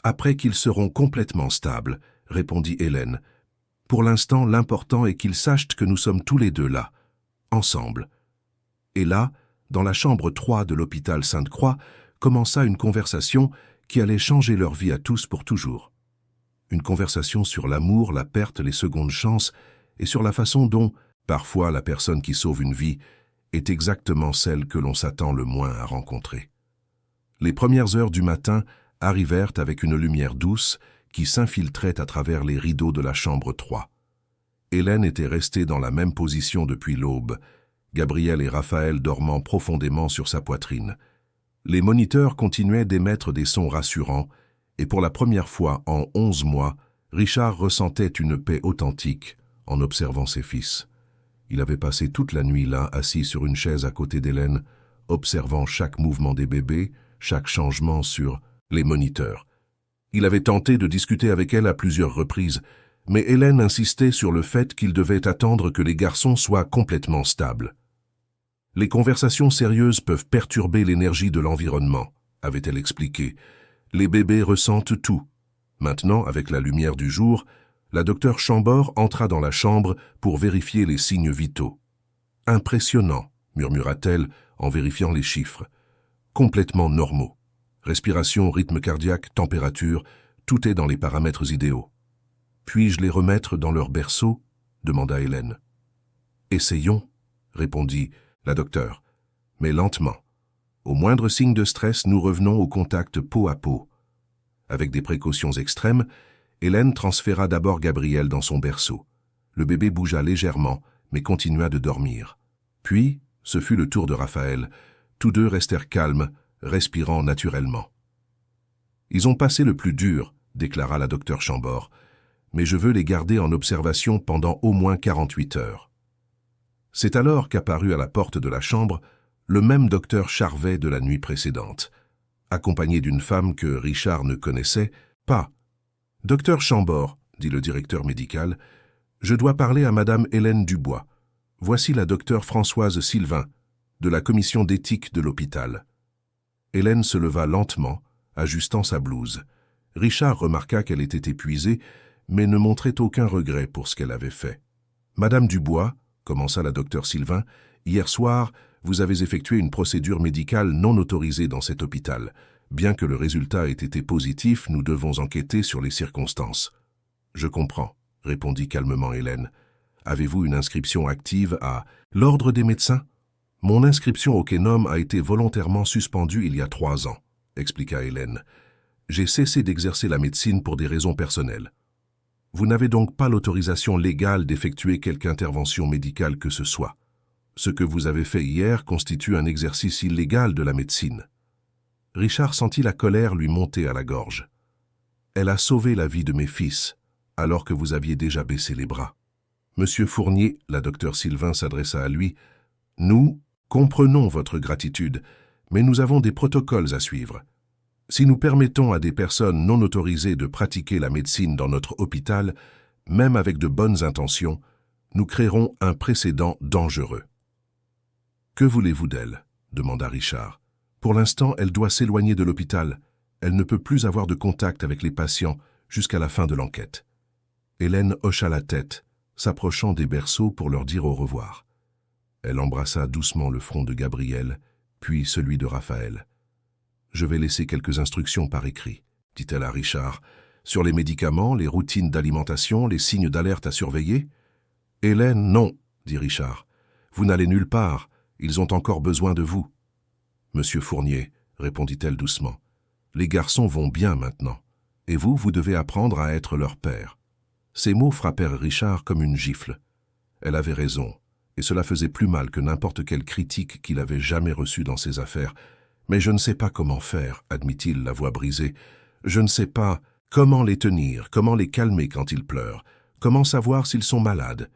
A: Après qu'ils seront complètement stables, » répondit Hélène. « Pour l'instant, l'important est qu'ils sachent que nous sommes tous les deux là, ensemble. » Et là, dans la chambre 3 de l'hôpital Sainte-Croix, commença une conversation qui allait changer leur vie à tous pour toujours. Une conversation sur l'amour, la perte, les secondes chances et sur la façon dont, parfois, la personne qui sauve une vie est exactement celle que l'on s'attend le moins à rencontrer. Les premières heures du matin arrivèrent avec une lumière douce qui s'infiltrait à travers les rideaux de la chambre 3. Hélène était restée dans la même position depuis l'aube, Gabriel et Raphaël dormant profondément sur sa poitrine. Les moniteurs continuaient d'émettre des sons rassurants, et pour la première fois en 11 mois, Richard ressentait une paix authentique en observant ses fils. Il avait passé toute la nuit là, assis sur une chaise à côté d'Hélène, observant chaque mouvement des bébés, chaque changement sur les moniteurs. Il avait tenté de discuter avec elle à plusieurs reprises, mais Hélène insistait sur le fait qu'il devait attendre que les garçons soient complètement stables. Les conversations sérieuses peuvent perturber l'énergie de l'environnement, avait-elle expliqué. Les bébés ressentent tout. Maintenant, avec la lumière du jour, la docteure Chambord entra dans la chambre pour vérifier les signes vitaux. « Impressionnant », murmura-t-elle en vérifiant les chiffres. « Complètement normaux. Respiration, rythme cardiaque, température, tout est dans les paramètres idéaux. »« Puis-je les remettre dans leur berceau ?» demanda Hélène. « Essayons », répondit la docteure, mais lentement. Au moindre signe de stress, nous revenons au contact peau à peau. Avec des précautions extrêmes, Hélène transféra d'abord Gabriel dans son berceau. Le bébé bougea légèrement, mais continua de dormir. Puis, ce fut le tour de Raphaël. Tous deux restèrent calmes, respirant naturellement. « Ils ont passé le plus dur, » déclara la docteure Chambord, « mais je veux les garder en observation pendant au moins 48 heures. » C'est alors qu'apparut à la porte de la chambre le même docteur Charvet de la nuit précédente, accompagné d'une femme que Richard ne connaissait pas. « Docteur Chambord, » dit le directeur médical, « je dois parler à Madame Hélène Dubois. Voici la docteure Françoise Sylvain, de la commission d'éthique de l'hôpital. » Hélène se leva lentement, ajustant sa blouse. Richard remarqua qu'elle était épuisée, mais ne montrait aucun regret pour ce qu'elle avait fait. « Madame Dubois, » commença la docteure Sylvain, « hier soir, vous avez effectué une procédure médicale non autorisée dans cet hôpital. Bien que le résultat ait été positif, nous devons enquêter sur les circonstances. »« Je comprends, » répondit calmement Hélène. « Avez-vous une inscription active à l'Ordre des médecins ?»« Mon inscription au Kénome a été volontairement suspendue il y a 3 ans, » expliqua Hélène. « J'ai cessé d'exercer la médecine pour des raisons personnelles. Vous n'avez donc pas l'autorisation légale d'effectuer quelque intervention médicale que ce soit. Ce que vous avez fait hier constitue un exercice illégal de la médecine. » Richard sentit la colère lui monter à la gorge. « Elle a sauvé la vie de mes fils, alors que vous aviez déjà baissé les bras. »« Monsieur Fournier, » la docteure Sylvain s'adressa à lui, « nous comprenons votre gratitude, mais nous avons des protocoles à suivre. Si nous permettons à des personnes non autorisées de pratiquer la médecine dans notre hôpital, même avec de bonnes intentions, nous créerons un précédent dangereux. »« Que voulez-vous d'elle ?» demanda Richard. « Pour l'instant, elle doit s'éloigner de l'hôpital. Elle ne peut plus avoir de contact avec les patients jusqu'à la fin de l'enquête. » Hélène hocha la tête, s'approchant des berceaux pour leur dire au revoir. Elle embrassa doucement le front de Gabriel, puis celui de Raphaël. « Je vais laisser quelques instructions par écrit, » dit-elle à Richard, « sur les médicaments, les routines d'alimentation, les signes d'alerte à surveiller. »« Hélène, non, » dit Richard. « Vous n'allez nulle part, ils ont encore besoin de vous. »« Monsieur Fournier, » répondit-elle doucement, « les garçons vont bien maintenant, et vous devez apprendre à être leur père. » Ces mots frappèrent Richard comme une gifle. Elle avait raison, et cela faisait plus mal que n'importe quelle critique qu'il avait jamais reçue dans ses affaires. « Mais je ne sais pas comment faire, » admit-il, la voix brisée. « Je ne sais pas comment les tenir, comment les calmer quand ils pleurent, comment savoir s'ils sont malades. »«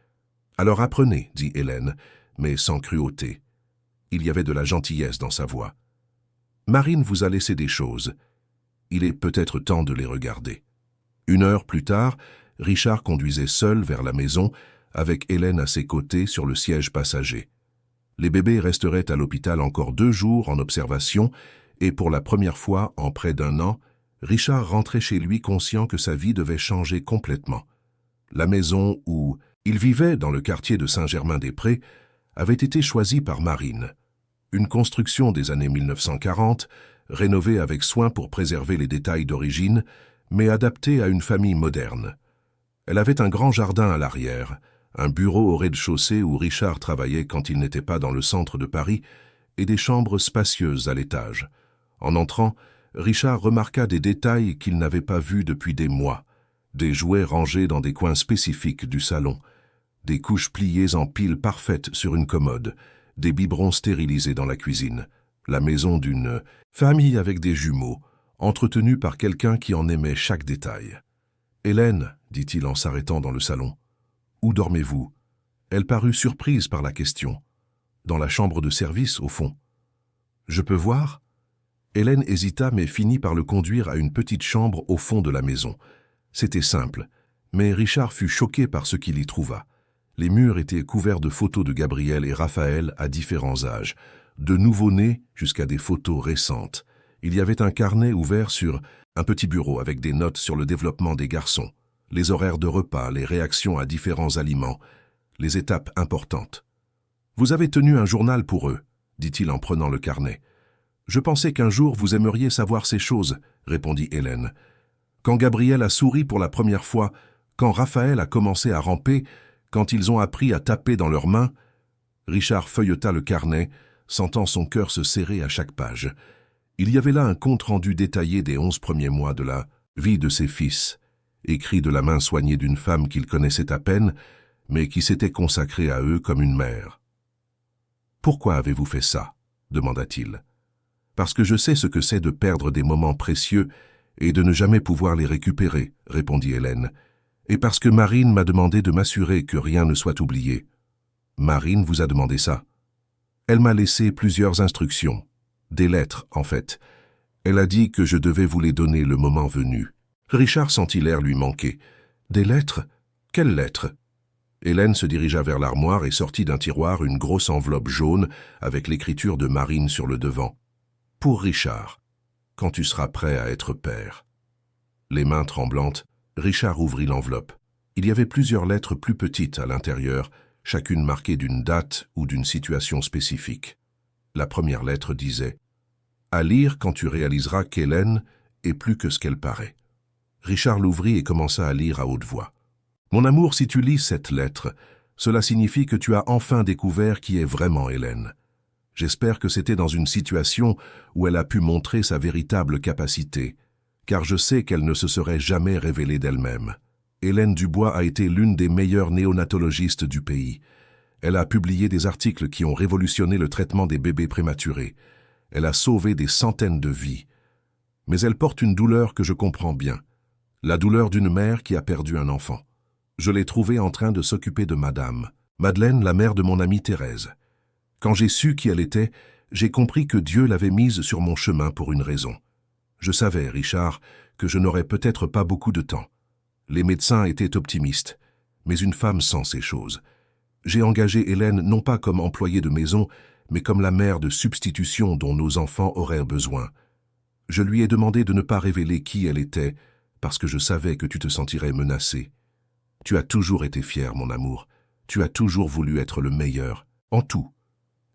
A: Alors apprenez, » dit Hélène, mais sans cruauté. Il y avait de la gentillesse dans sa voix. « Marine vous a laissé des choses. Il est peut-être temps de les regarder. » 1 heure plus tard, Richard conduisait seul vers la maison, avec Hélène à ses côtés sur le siège passager. Les bébés resteraient à l'hôpital encore 2 jours en observation, et pour la première fois en près d'1 an, Richard rentrait chez lui conscient que sa vie devait changer complètement. La maison où il vivait, dans le quartier de Saint-Germain-des-Prés, avait été choisie par Marine. Une construction des années 1940, rénovée avec soin pour préserver les détails d'origine, mais adaptée à une famille moderne. Elle avait un grand jardin à l'arrière, un bureau au rez-de-chaussée où Richard travaillait quand il n'était pas dans le centre de Paris, et des chambres spacieuses à l'étage. En entrant, Richard remarqua des détails qu'il n'avait pas vus depuis des mois, des jouets rangés dans des coins spécifiques du salon, des couches pliées en piles parfaites sur une commode, des biberons stérilisés dans la cuisine, la maison d'une famille avec des jumeaux, entretenue par quelqu'un qui en aimait chaque détail. « Hélène, dit-il en s'arrêtant dans le salon, où dormez-vous » Elle parut surprise par la question. « Dans la chambre de service, au fond. »« Je peux voir ?» Hélène hésita mais finit par le conduire à une petite chambre au fond de la maison. C'était simple, mais Richard fut choqué par ce qu'il y trouva. Les murs étaient couverts de photos de Gabriel et Raphaël à différents âges, de nouveau-nés jusqu'à des photos récentes. Il y avait un carnet ouvert sur un petit bureau avec des notes sur le développement des garçons, les horaires de repas, les réactions à différents aliments, les étapes importantes. « Vous avez tenu un journal pour eux, dit-il en prenant le carnet. « Je pensais qu'un jour vous aimeriez savoir ces choses, répondit Hélène. Quand Gabriel a souri pour la première fois, quand Raphaël a commencé à ramper, quand ils ont appris à taper dans leurs mains, Richard feuilleta le carnet, sentant son cœur se serrer à chaque page. Il y avait là un compte-rendu détaillé des 11 premiers mois de la vie de ses fils, écrit de la main soignée d'une femme qu'il connaissait à peine, mais qui s'était consacrée à eux comme une mère. « Pourquoi avez-vous fait ça ?» demanda-t-il. « Parce que je sais ce que c'est de perdre des moments précieux et de ne jamais pouvoir les récupérer, répondit Hélène. Et parce que Marine m'a demandé de m'assurer que rien ne soit oublié. Marine vous a demandé ça? Elle m'a laissé plusieurs instructions, des lettres en fait. Elle a dit que je devais vous les donner le moment venu. Richard sentit l'air lui manquer. Des lettres? Quelles lettres? Hélène se dirigea vers l'armoire et sortit d'un tiroir une grosse enveloppe jaune avec l'écriture de Marine sur le devant. Pour Richard, quand tu seras prêt à être père. Les mains tremblantes, Richard ouvrit l'enveloppe. Il y avait plusieurs lettres plus petites à l'intérieur, chacune marquée d'une date ou d'une situation spécifique. La première lettre disait « À lire quand tu réaliseras qu'Hélène est plus que ce qu'elle paraît ». Richard l'ouvrit et commença à lire à haute voix. « Mon amour, si tu lis cette lettre, cela signifie que tu as enfin découvert qui est vraiment Hélène. J'espère que c'était dans une situation où elle a pu montrer sa véritable capacité, car je sais qu'elle ne se serait jamais révélée d'elle-même. Hélène Dubois a été l'une des meilleures néonatologistes du pays. Elle a publié des articles qui ont révolutionné le traitement des bébés prématurés. Elle a sauvé des centaines de vies. Mais elle porte une douleur que je comprends bien, la douleur d'une mère qui a perdu un enfant. Je l'ai trouvée en train de s'occuper de Madeleine, la mère de mon amie Thérèse. Quand j'ai su qui elle était, j'ai compris que Dieu l'avait mise sur mon chemin pour une raison. Je savais, Richard, que je n'aurais peut-être pas beaucoup de temps. Les médecins étaient optimistes, mais une femme sent ces choses. J'ai engagé Hélène non pas comme employée de maison, mais comme la mère de substitution dont nos enfants auraient besoin. Je lui ai demandé de ne pas révéler qui elle était, parce que je savais que tu te sentirais menacé. Tu as toujours été fier, mon amour. Tu as toujours voulu être le meilleur, en tout.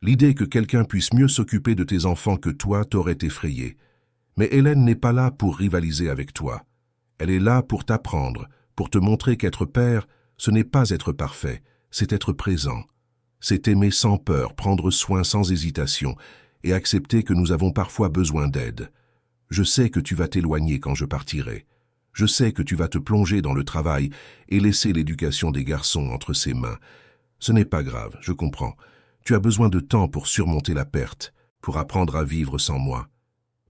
A: L'idée que quelqu'un puisse mieux s'occuper de tes enfants que toi t'aurait effrayé. Mais Hélène n'est pas là pour rivaliser avec toi. Elle est là pour t'apprendre, pour te montrer qu'être père, ce n'est pas être parfait, c'est être présent. C'est aimer sans peur, prendre soin sans hésitation et accepter que nous avons parfois besoin d'aide. Je sais que tu vas t'éloigner quand je partirai. Je sais que tu vas te plonger dans le travail et laisser l'éducation des garçons entre ses mains. Ce n'est pas grave, je comprends. Tu as besoin de temps pour surmonter la perte, pour apprendre à vivre sans moi.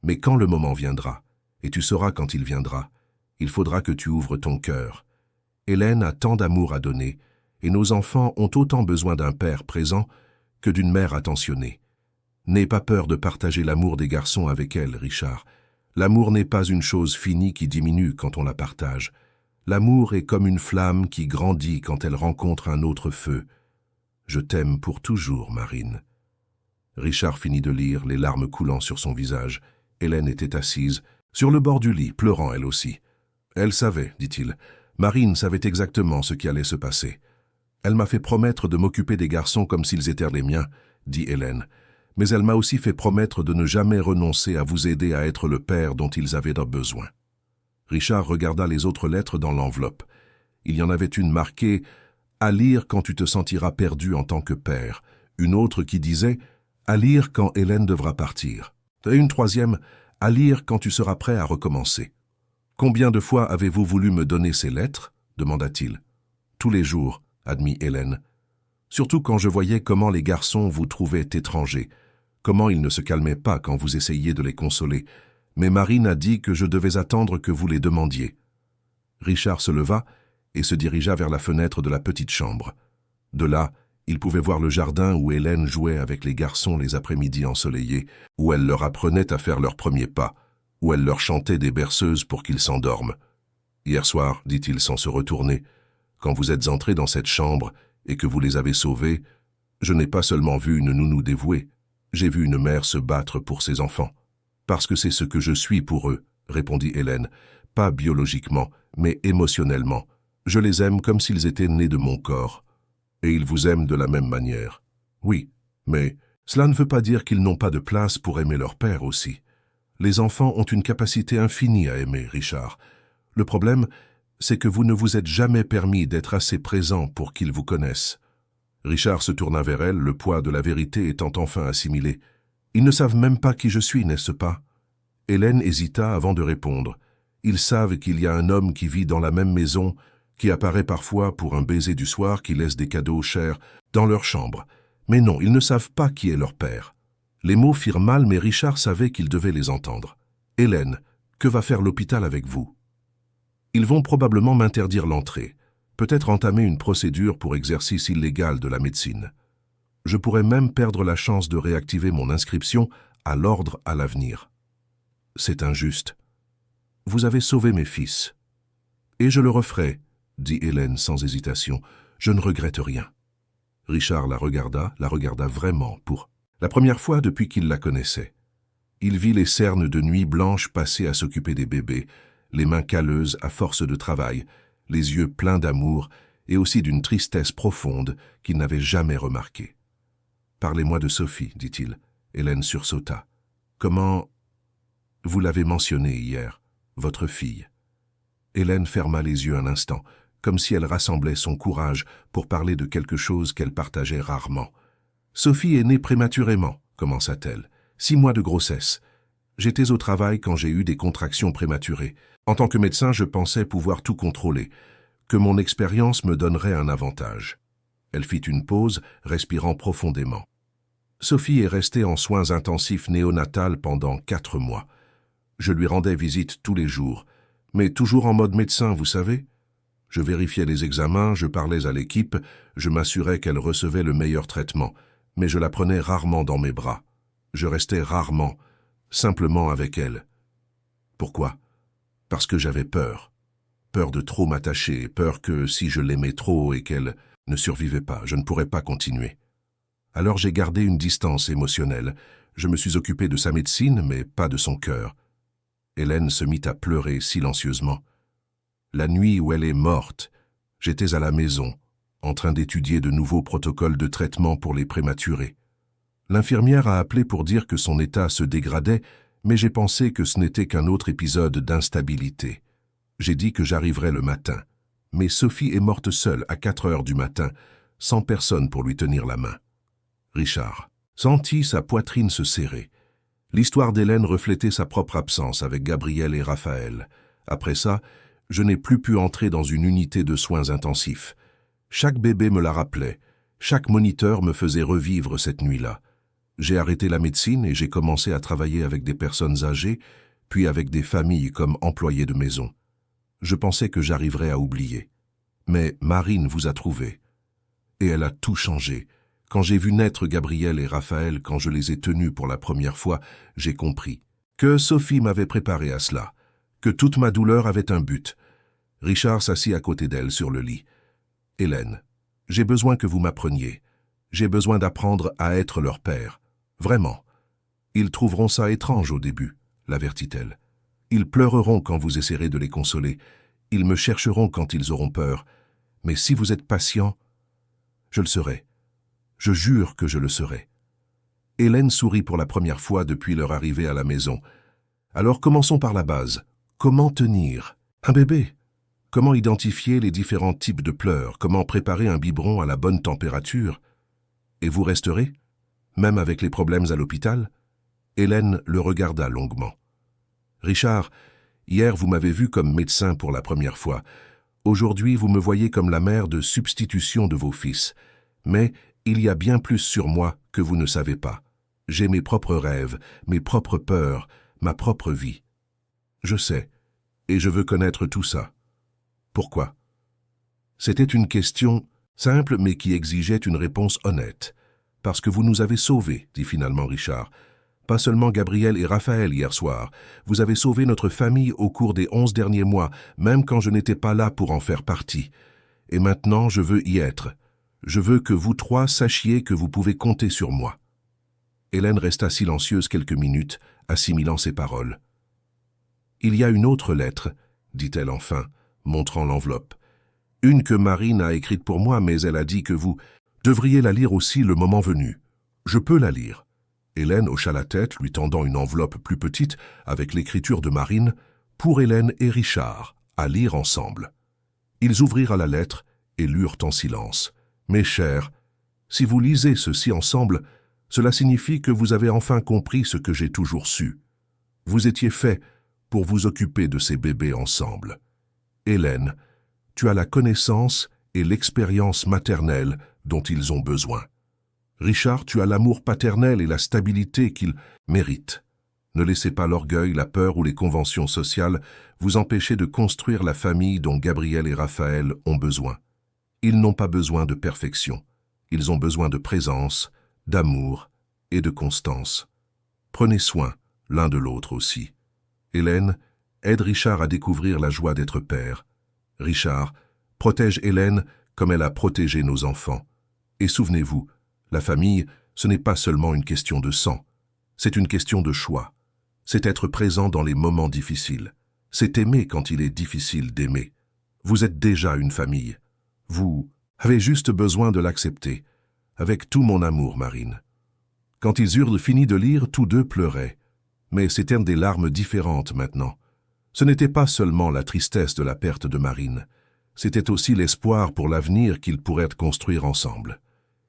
A: Mais quand le moment viendra, et tu sauras quand il viendra, il faudra que tu ouvres ton cœur. Hélène a tant d'amour à donner, et nos enfants ont autant besoin d'un père présent que d'une mère attentionnée. N'aie pas peur de partager l'amour des garçons avec elle, Richard. L'amour n'est pas une chose finie qui diminue quand on la partage. L'amour est comme une flamme qui grandit quand elle rencontre un autre feu. Je t'aime pour toujours, Marine. Richard finit de lire, les larmes coulant sur son visage. Hélène était assise, sur le bord du lit, pleurant elle aussi. Elle savait, dit-il. Marine savait exactement ce qui allait se passer. Elle m'a fait promettre de m'occuper des garçons comme s'ils étaient les miens, dit Hélène. Mais elle m'a aussi fait promettre de ne jamais renoncer à vous aider à être le père dont ils avaient besoin. Richard regarda les autres lettres dans l'enveloppe. Il y en avait une marquée « À lire quand tu te sentiras perdu en tant que père », une autre qui disait « À lire quand Hélène devra partir », et une troisième « À lire quand tu seras prêt à recommencer ». « Combien de fois avez-vous voulu me donner ces lettres ?» demanda-t-il. « Tous les jours », admit Hélène. « Surtout quand je voyais comment les garçons vous trouvaient étrangers, comment ils ne se calmaient pas quand vous essayiez de les consoler. Mais Marine a dit que je devais attendre que vous les demandiez. » Richard se leva et se dirigea vers la fenêtre de la petite chambre. De là, il pouvait voir le jardin où Hélène jouait avec les garçons les après-midi ensoleillés, où elle leur apprenait à faire leurs premiers pas, où elle leur chantait des berceuses pour qu'ils s'endorment. « Hier soir, dit-il sans se retourner, quand vous êtes entrés dans cette chambre et que vous les avez sauvés, je n'ai pas seulement vu une nounou dévouée, j'ai vu une mère se battre pour ses enfants. Parce que c'est ce que je suis pour eux, répondit Hélène, pas biologiquement, mais émotionnellement. Je les aime comme s'ils étaient nés de mon corps. Et ils vous aiment de la même manière. Oui, mais cela ne veut pas dire qu'ils n'ont pas de place pour aimer leur père aussi. Les enfants ont une capacité infinie à aimer, Richard. Le problème, c'est que vous ne vous êtes jamais permis d'être assez présent pour qu'ils vous connaissent. Richard se tourna vers elle, le poids de la vérité étant enfin assimilé. Ils ne savent même pas qui je suis, n'est-ce pas? Hélène hésita avant de répondre. Ils savent qu'il y a un homme qui vit dans la même maison, qui apparaît parfois pour un baiser du soir, qui laisse des cadeaux chers dans leur chambre. Mais non, ils ne savent pas qui est leur père. Les mots firent mal, mais Richard savait qu'il devait les entendre. « Hélène, que va faire l'hôpital avec vous? » Ils vont probablement m'interdire l'entrée, peut-être entamer une procédure pour exercice illégal de la médecine. Je pourrais même perdre la chance de réactiver mon inscription à l'ordre à l'avenir. C'est injuste. Vous avez sauvé mes fils. Et je le referai, dit Hélène sans hésitation. Je ne regrette rien. Richard la regarda vraiment pour la première fois depuis qu'il la connaissait. Il vit les cernes de nuit blanches passer à s'occuper des bébés, les mains calleuses à force de travail, les yeux pleins d'amour et aussi d'une tristesse profonde qu'il n'avait jamais remarquée. « Parlez-moi de Sophie, dit-il. » Hélène sursauta. « Comment... » « Vous l'avez mentionné hier, votre fille. » Hélène ferma les yeux un instant, comme si elle rassemblait son courage pour parler de quelque chose qu'elle partageait rarement. « Sophie est née prématurément, commença-t-elle. 6 mois de grossesse. J'étais au travail quand j'ai eu des contractions prématurées. En tant que médecin, je pensais pouvoir tout contrôler, que mon expérience me donnerait un avantage. » Elle fit une pause, respirant profondément. « Sophie est restée en soins intensifs néonatals pendant 4 mois. Je lui rendais visite tous les jours, mais toujours en mode médecin, vous savez. Je vérifiais les examens, je parlais à l'équipe, je m'assurais qu'elle recevait le meilleur traitement, mais je la prenais rarement dans mes bras. Je restais rarement, simplement avec elle. Pourquoi? Parce que j'avais peur. Peur de trop m'attacher, peur que si je l'aimais trop et qu'elle ne survivait pas, je ne pourrais pas continuer. Alors j'ai gardé une distance émotionnelle. Je me suis occupé de sa médecine, mais pas de son cœur. Hélène se mit à pleurer silencieusement. La nuit où elle est morte, j'étais à la maison, en train d'étudier de nouveaux protocoles de traitement pour les prématurés. L'infirmière a appelé pour dire que son état se dégradait, mais j'ai pensé que ce n'était qu'un autre épisode d'instabilité. J'ai dit que j'arriverais le matin, mais Sophie est morte seule à 4 heures du matin, sans personne pour lui tenir la main. Richard sentit sa poitrine se serrer. L'histoire d'Hélène reflétait sa propre absence avec Gabriel et Raphaël. Après ça, je n'ai plus pu entrer dans une unité de soins intensifs. Chaque bébé me la rappelait. Chaque moniteur me faisait revivre cette nuit-là. J'ai arrêté la médecine et j'ai commencé à travailler avec des personnes âgées, puis avec des familles comme employés de maison. Je pensais que j'arriverais à oublier. Mais Marine vous a trouvé. Et elle a tout changé. Quand j'ai vu naître Gabriel et Raphaël, quand je les ai tenus pour la première fois, j'ai compris que Sophie m'avait préparé à cela, que toute ma douleur avait un but. Richard s'assit à côté d'elle sur le lit. « Hélène, j'ai besoin que vous m'appreniez. J'ai besoin d'apprendre à être leur père. Vraiment. Ils trouveront ça étrange au début, l'avertit-elle. Ils pleureront quand vous essaierez de les consoler. Ils me chercheront quand ils auront peur. Mais si vous êtes patient, je le serai. Je jure que je le serai. » Hélène sourit pour la première fois depuis leur arrivée à la maison. Alors commençons par la base. Comment tenir un bébé? Comment identifier les différents types de pleurs? Comment préparer un biberon à la bonne température? Et vous resterez? Même avec les problèmes à l'hôpital? Hélène le regarda longuement. Richard, hier vous m'avez vu comme médecin pour la première fois. Aujourd'hui vous me voyez comme la mère de substitution de vos fils. Mais il y a bien plus sur moi que vous ne savez pas. J'ai mes propres rêves, mes propres peurs, ma propre vie. Je sais, et je veux connaître tout ça. Pourquoi? C'était une question simple mais qui exigeait une réponse honnête. Parce que vous nous avez sauvés, dit finalement Richard. Pas seulement Gabriel et Raphaël hier soir. Vous avez sauvé notre famille au cours des 11 derniers mois, même quand je n'étais pas là pour en faire partie. Et maintenant, je veux y être. Je veux que vous trois sachiez que vous pouvez compter sur moi. Hélène resta silencieuse quelques minutes, assimilant ses paroles. « Il y a une autre lettre, dit-elle enfin, montrant l'enveloppe. Une que Marine a écrite pour moi, mais elle a dit que vous devriez la lire aussi le moment venu. Je peux la lire. » Hélène hocha la tête, lui tendant une enveloppe plus petite, avec l'écriture de Marine, pour Hélène et Richard, à lire ensemble. Ils ouvrirent la lettre et lurent en silence. « Mes chers, si vous lisez ceci ensemble, cela signifie que vous avez enfin compris ce que j'ai toujours su. Vous étiez faits pour vous occuper de ces bébés ensemble. Hélène, tu as la connaissance et l'expérience maternelle dont ils ont besoin. Richard, tu as l'amour paternel et la stabilité qu'ils méritent. Ne laissez pas l'orgueil, la peur ou les conventions sociales vous empêcher de construire la famille dont Gabriel et Raphaël ont besoin. Ils n'ont pas besoin de perfection. Ils ont besoin de présence, d'amour et de constance. Prenez soin l'un de l'autre aussi. Hélène, aide Richard à découvrir la joie d'être père. Richard, protège Hélène comme elle a protégé nos enfants. Et souvenez-vous, la famille, ce n'est pas seulement une question de sang. C'est une question de choix. C'est être présent dans les moments difficiles. C'est aimer quand il est difficile d'aimer. Vous êtes déjà une famille. Vous avez juste besoin de l'accepter. Avec tout mon amour, Marine. Quand ils eurent fini de lire, tous deux pleuraient. Mais c'étaient des larmes différentes maintenant. Ce n'était pas seulement la tristesse de la perte de Marine. C'était aussi l'espoir pour l'avenir qu'ils pourraient construire ensemble.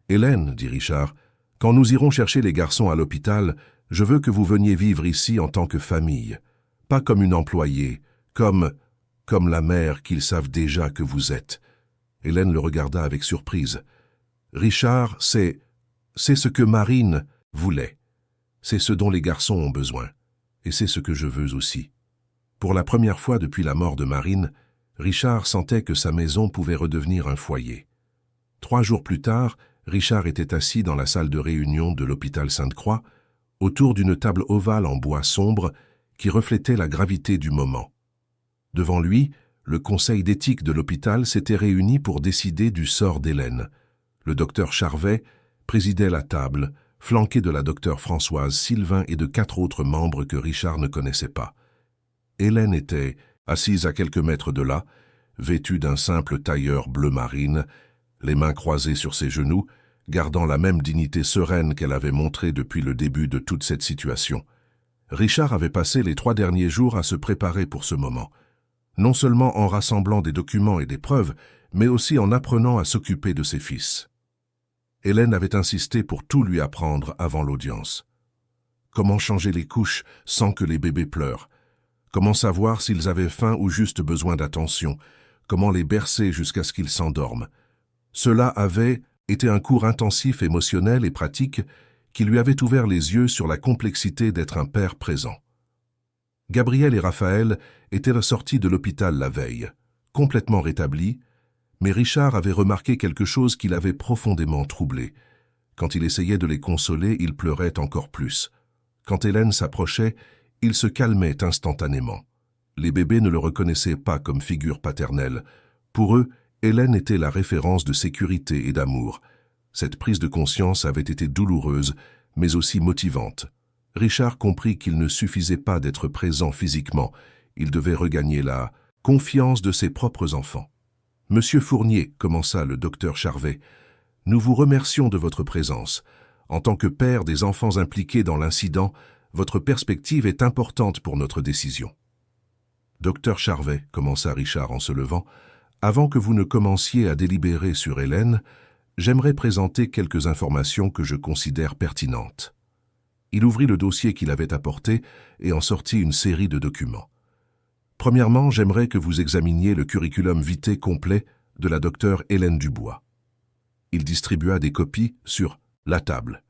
A: « Hélène, dit Richard, quand nous irons chercher les garçons à l'hôpital, je veux que vous veniez vivre ici en tant que famille. Pas comme une employée, comme la mère qu'ils savent déjà que vous êtes. » Hélène le regarda avec surprise. « Richard, c'est ce que Marine voulait. C'est ce dont les garçons ont besoin. Et c'est ce que je veux aussi. » Pour la première fois depuis la mort de Marine, Richard sentait que sa maison pouvait redevenir un foyer. 3 jours plus tard, Richard était assis dans la salle de réunion de l'hôpital Sainte-Croix, autour d'une table ovale en bois sombre qui reflétait la gravité du moment. Devant lui, le conseil d'éthique de l'hôpital s'était réuni pour décider du sort d'Hélène. Le docteur Charvet présidait la table, flanqué de la docteure Françoise, Sylvain et de 4 autres membres que Richard ne connaissait pas. Hélène était assise à quelques mètres de là, vêtue d'un simple tailleur bleu marine, les mains croisées sur ses genoux, gardant la même dignité sereine qu'elle avait montrée depuis le début de toute cette situation. Richard avait passé les 3 derniers jours à se préparer pour ce moment, non seulement en rassemblant des documents et des preuves, mais aussi en apprenant à s'occuper de ses fils. Hélène avait insisté pour tout lui apprendre avant l'audience. Comment changer les couches sans que les bébés pleurent? Comment savoir s'ils avaient faim ou juste besoin d'attention? Comment les bercer jusqu'à ce qu'ils s'endorment? Cela avait été un cours intensif émotionnel et pratique qui lui avait ouvert les yeux sur la complexité d'être un père présent. Gabriel et Raphaël étaient sortis de l'hôpital la veille, complètement rétablis, mais Richard avait remarqué quelque chose qui l'avait profondément troublé. Quand il essayait de les consoler, ils pleuraient encore plus. Quand Hélène s'approchait, il se calmait instantanément. Les bébés ne le reconnaissaient pas comme figure paternelle. Pour eux, Hélène était la référence de sécurité et d'amour. Cette prise de conscience avait été douloureuse, mais aussi motivante. Richard comprit qu'il ne suffisait pas d'être présent physiquement. Il devait regagner la confiance de ses propres enfants. « Monsieur Fournier, commença le docteur Charvet, nous vous remercions de votre présence. En tant que père des enfants impliqués dans l'incident, votre perspective est importante pour notre décision. Docteur Charvet, commença Richard en se levant, avant que vous ne commenciez à délibérer sur Hélène, j'aimerais présenter quelques informations que je considère pertinentes. Il ouvrit le dossier qu'il avait apporté et en sortit une série de documents. Premièrement, j'aimerais que vous examiniez le curriculum vitae complet de la docteure Hélène Dubois. Il distribua des copies sur la table.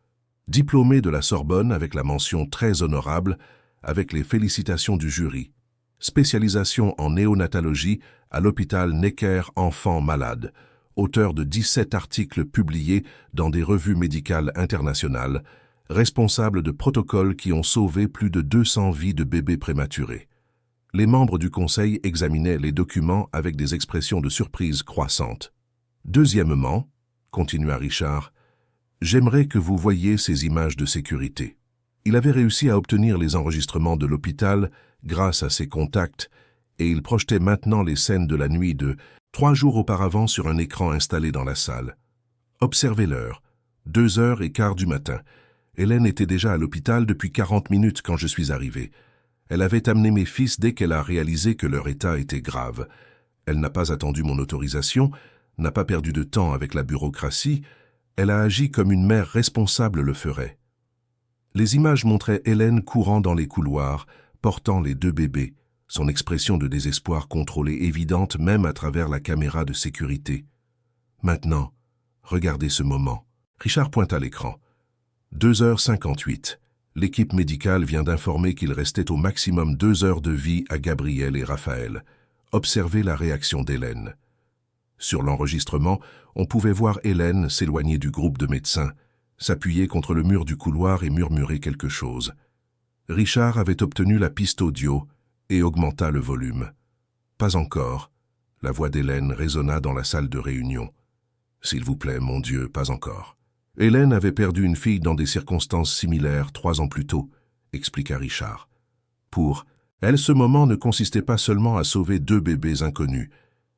A: Diplômée de la Sorbonne avec la mention très honorable, avec les félicitations du jury. Spécialisation en néonatologie à l'hôpital Necker Enfants Malades. Auteur de 17 articles publiés dans des revues médicales internationales, responsable de protocoles qui ont sauvé plus de 200 vies de bébés prématurés. Les membres du conseil examinaient les documents avec des expressions de surprise croissantes. Deuxièmement, continua Richard, j'aimerais que vous voyiez ces images de sécurité. Il avait réussi à obtenir les enregistrements de l'hôpital grâce à ses contacts et il projetait maintenant les scènes de la nuit de 3 jours auparavant sur un écran installé dans la salle. Observez l'heure, 2h15 du matin. Hélène était déjà à l'hôpital depuis 40 minutes quand je suis arrivé. Elle avait amené mes fils dès qu'elle a réalisé que leur état était grave. Elle n'a pas attendu mon autorisation, n'a pas perdu de temps avec la bureaucratie, elle a agi comme une mère responsable le ferait. Les images montraient Hélène courant dans les couloirs, portant les 2 bébés, son expression de désespoir contrôlée évidente même à travers la caméra de sécurité. Maintenant, regardez ce moment. Richard pointa l'écran. 2h58. L'équipe médicale vient d'informer qu'il restait au maximum 2 heures de vie à Gabriel et Raphaël. Observez la réaction d'Hélène. Sur l'enregistrement, on pouvait voir Hélène s'éloigner du groupe de médecins, s'appuyer contre le mur du couloir et murmurer quelque chose. Richard avait obtenu la piste audio et augmenta le volume. Pas encore. La voix d'Hélène résonna dans la salle de réunion. S'il vous plaît, mon Dieu, pas encore. Hélène avait perdu une fille dans des circonstances similaires 3 ans plus tôt, expliqua Richard. Pour elle, ce moment ne consistait pas seulement à sauver 2 bébés inconnus.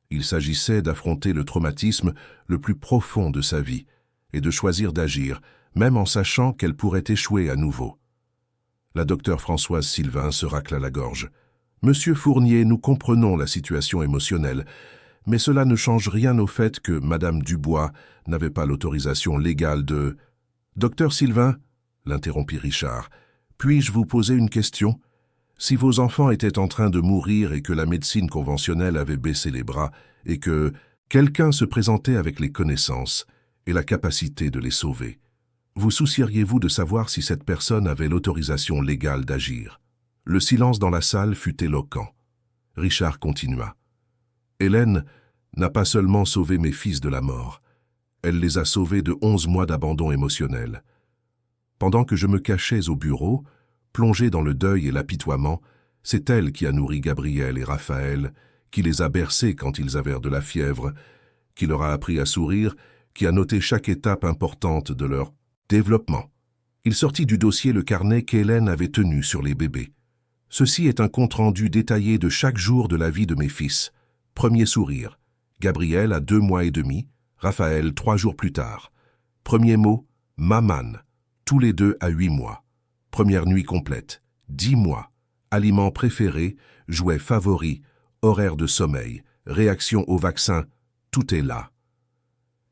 A: Il s'agissait d'affronter le traumatisme le plus profond de sa vie et de choisir d'agir, même en sachant qu'elle pourrait échouer à nouveau. La docteure Françoise Sylvain se racla la gorge. « Monsieur Fournier, nous comprenons la situation émotionnelle, mais cela ne change rien au fait que Madame Dubois n'avait pas l'autorisation légale de... »« Docteur Sylvain, » l'interrompit Richard, « puis-je vous poser une question ? Si vos enfants étaient en train de mourir et que la médecine conventionnelle avait baissé les bras et que quelqu'un se présentait avec les connaissances et la capacité de les sauver, vous soucieriez-vous de savoir si cette personne avait l'autorisation légale d'agir ? » Le silence dans la salle fut éloquent. Richard continua. « Hélène n'a pas seulement sauvé mes fils de la mort, elle les a sauvés de 11 mois d'abandon émotionnel. Pendant que je me cachais au bureau, plongé dans le deuil et l'apitoiement, c'est elle qui a nourri Gabriel et Raphaël, qui les a bercés quand ils avaient de la fièvre, qui leur a appris à sourire, qui a noté chaque étape importante de leur développement. » Il sortit du dossier le carnet qu'Hélène avait tenu sur les bébés. « Ceci est un compte-rendu détaillé de chaque jour de la vie de mes fils. Premier sourire. Gabriel à 2 mois et demi, Raphaël 3 jours plus tard. Premier mot, maman, tous les 2 à 8 mois. Première nuit complète, 10 mois. Aliments préférés, jouets favoris, horaire de sommeil, réaction au vaccin, tout est là. »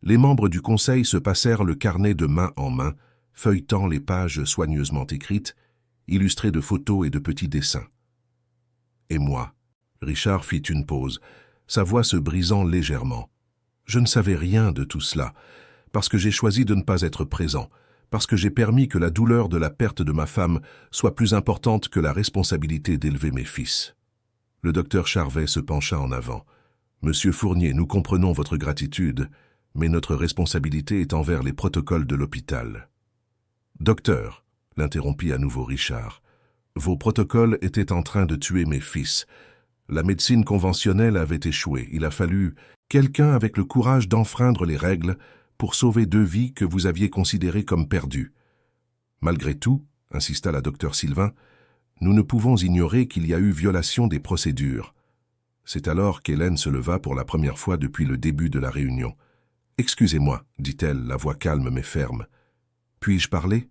A: Les membres du conseil se passèrent le carnet de main en main, feuilletant les pages soigneusement écrites, illustrées de photos et de petits dessins. « Et moi ?» Richard fit une pause, sa voix se brisant légèrement. « Je ne savais rien de tout cela, parce que j'ai choisi de ne pas être présent, parce que j'ai permis que la douleur de la perte de ma femme soit plus importante que la responsabilité d'élever mes fils. » Le docteur Charvet se pencha en avant. « Monsieur Fournier, nous comprenons votre gratitude, mais notre responsabilité est envers les protocoles de l'hôpital. »« Docteur, » l'interrompit à nouveau Richard, « vos protocoles étaient en train de tuer mes fils. La médecine conventionnelle avait échoué. Il a fallu quelqu'un avec le courage d'enfreindre les règles pour sauver 2 vies que vous aviez considérées comme perdues. Malgré tout, insista la docteure Sylvain, nous ne pouvons ignorer qu'il y a eu violation des procédures. » C'est alors qu'Hélène se leva pour la première fois depuis le début de la réunion. « Excusez-moi, dit-elle, la voix calme mais ferme. Puis-je parler?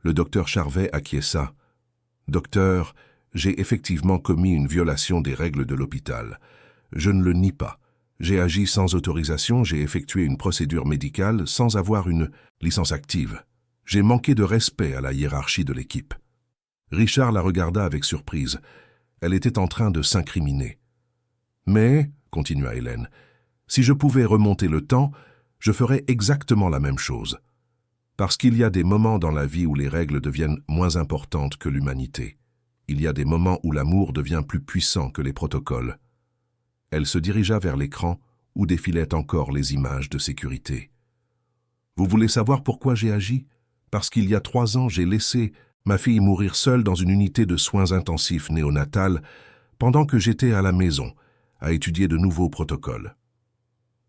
A: Le docteur Charvet acquiesça. Docteur, j'ai effectivement commis une violation des règles de l'hôpital. Je ne le nie pas. J'ai agi sans autorisation, j'ai effectué une procédure médicale sans avoir une licence active. J'ai manqué de respect à la hiérarchie de l'équipe. Richard la regarda avec surprise. Elle était en train de s'incriminer. Mais, continua Hélène, si je pouvais remonter le temps, je ferais exactement la même chose. Parce qu'il y a des moments dans la vie où les règles deviennent moins importantes que l'humanité. Il y a des moments où l'amour devient plus puissant que les protocoles. Elle se dirigea vers l'écran où défilaient encore les images de sécurité. Vous voulez savoir pourquoi j'ai agi? Parce qu'il y a 3 ans, j'ai laissé ma fille mourir seule dans une unité de soins intensifs néonatales pendant que j'étais à la maison à étudier de nouveaux protocoles.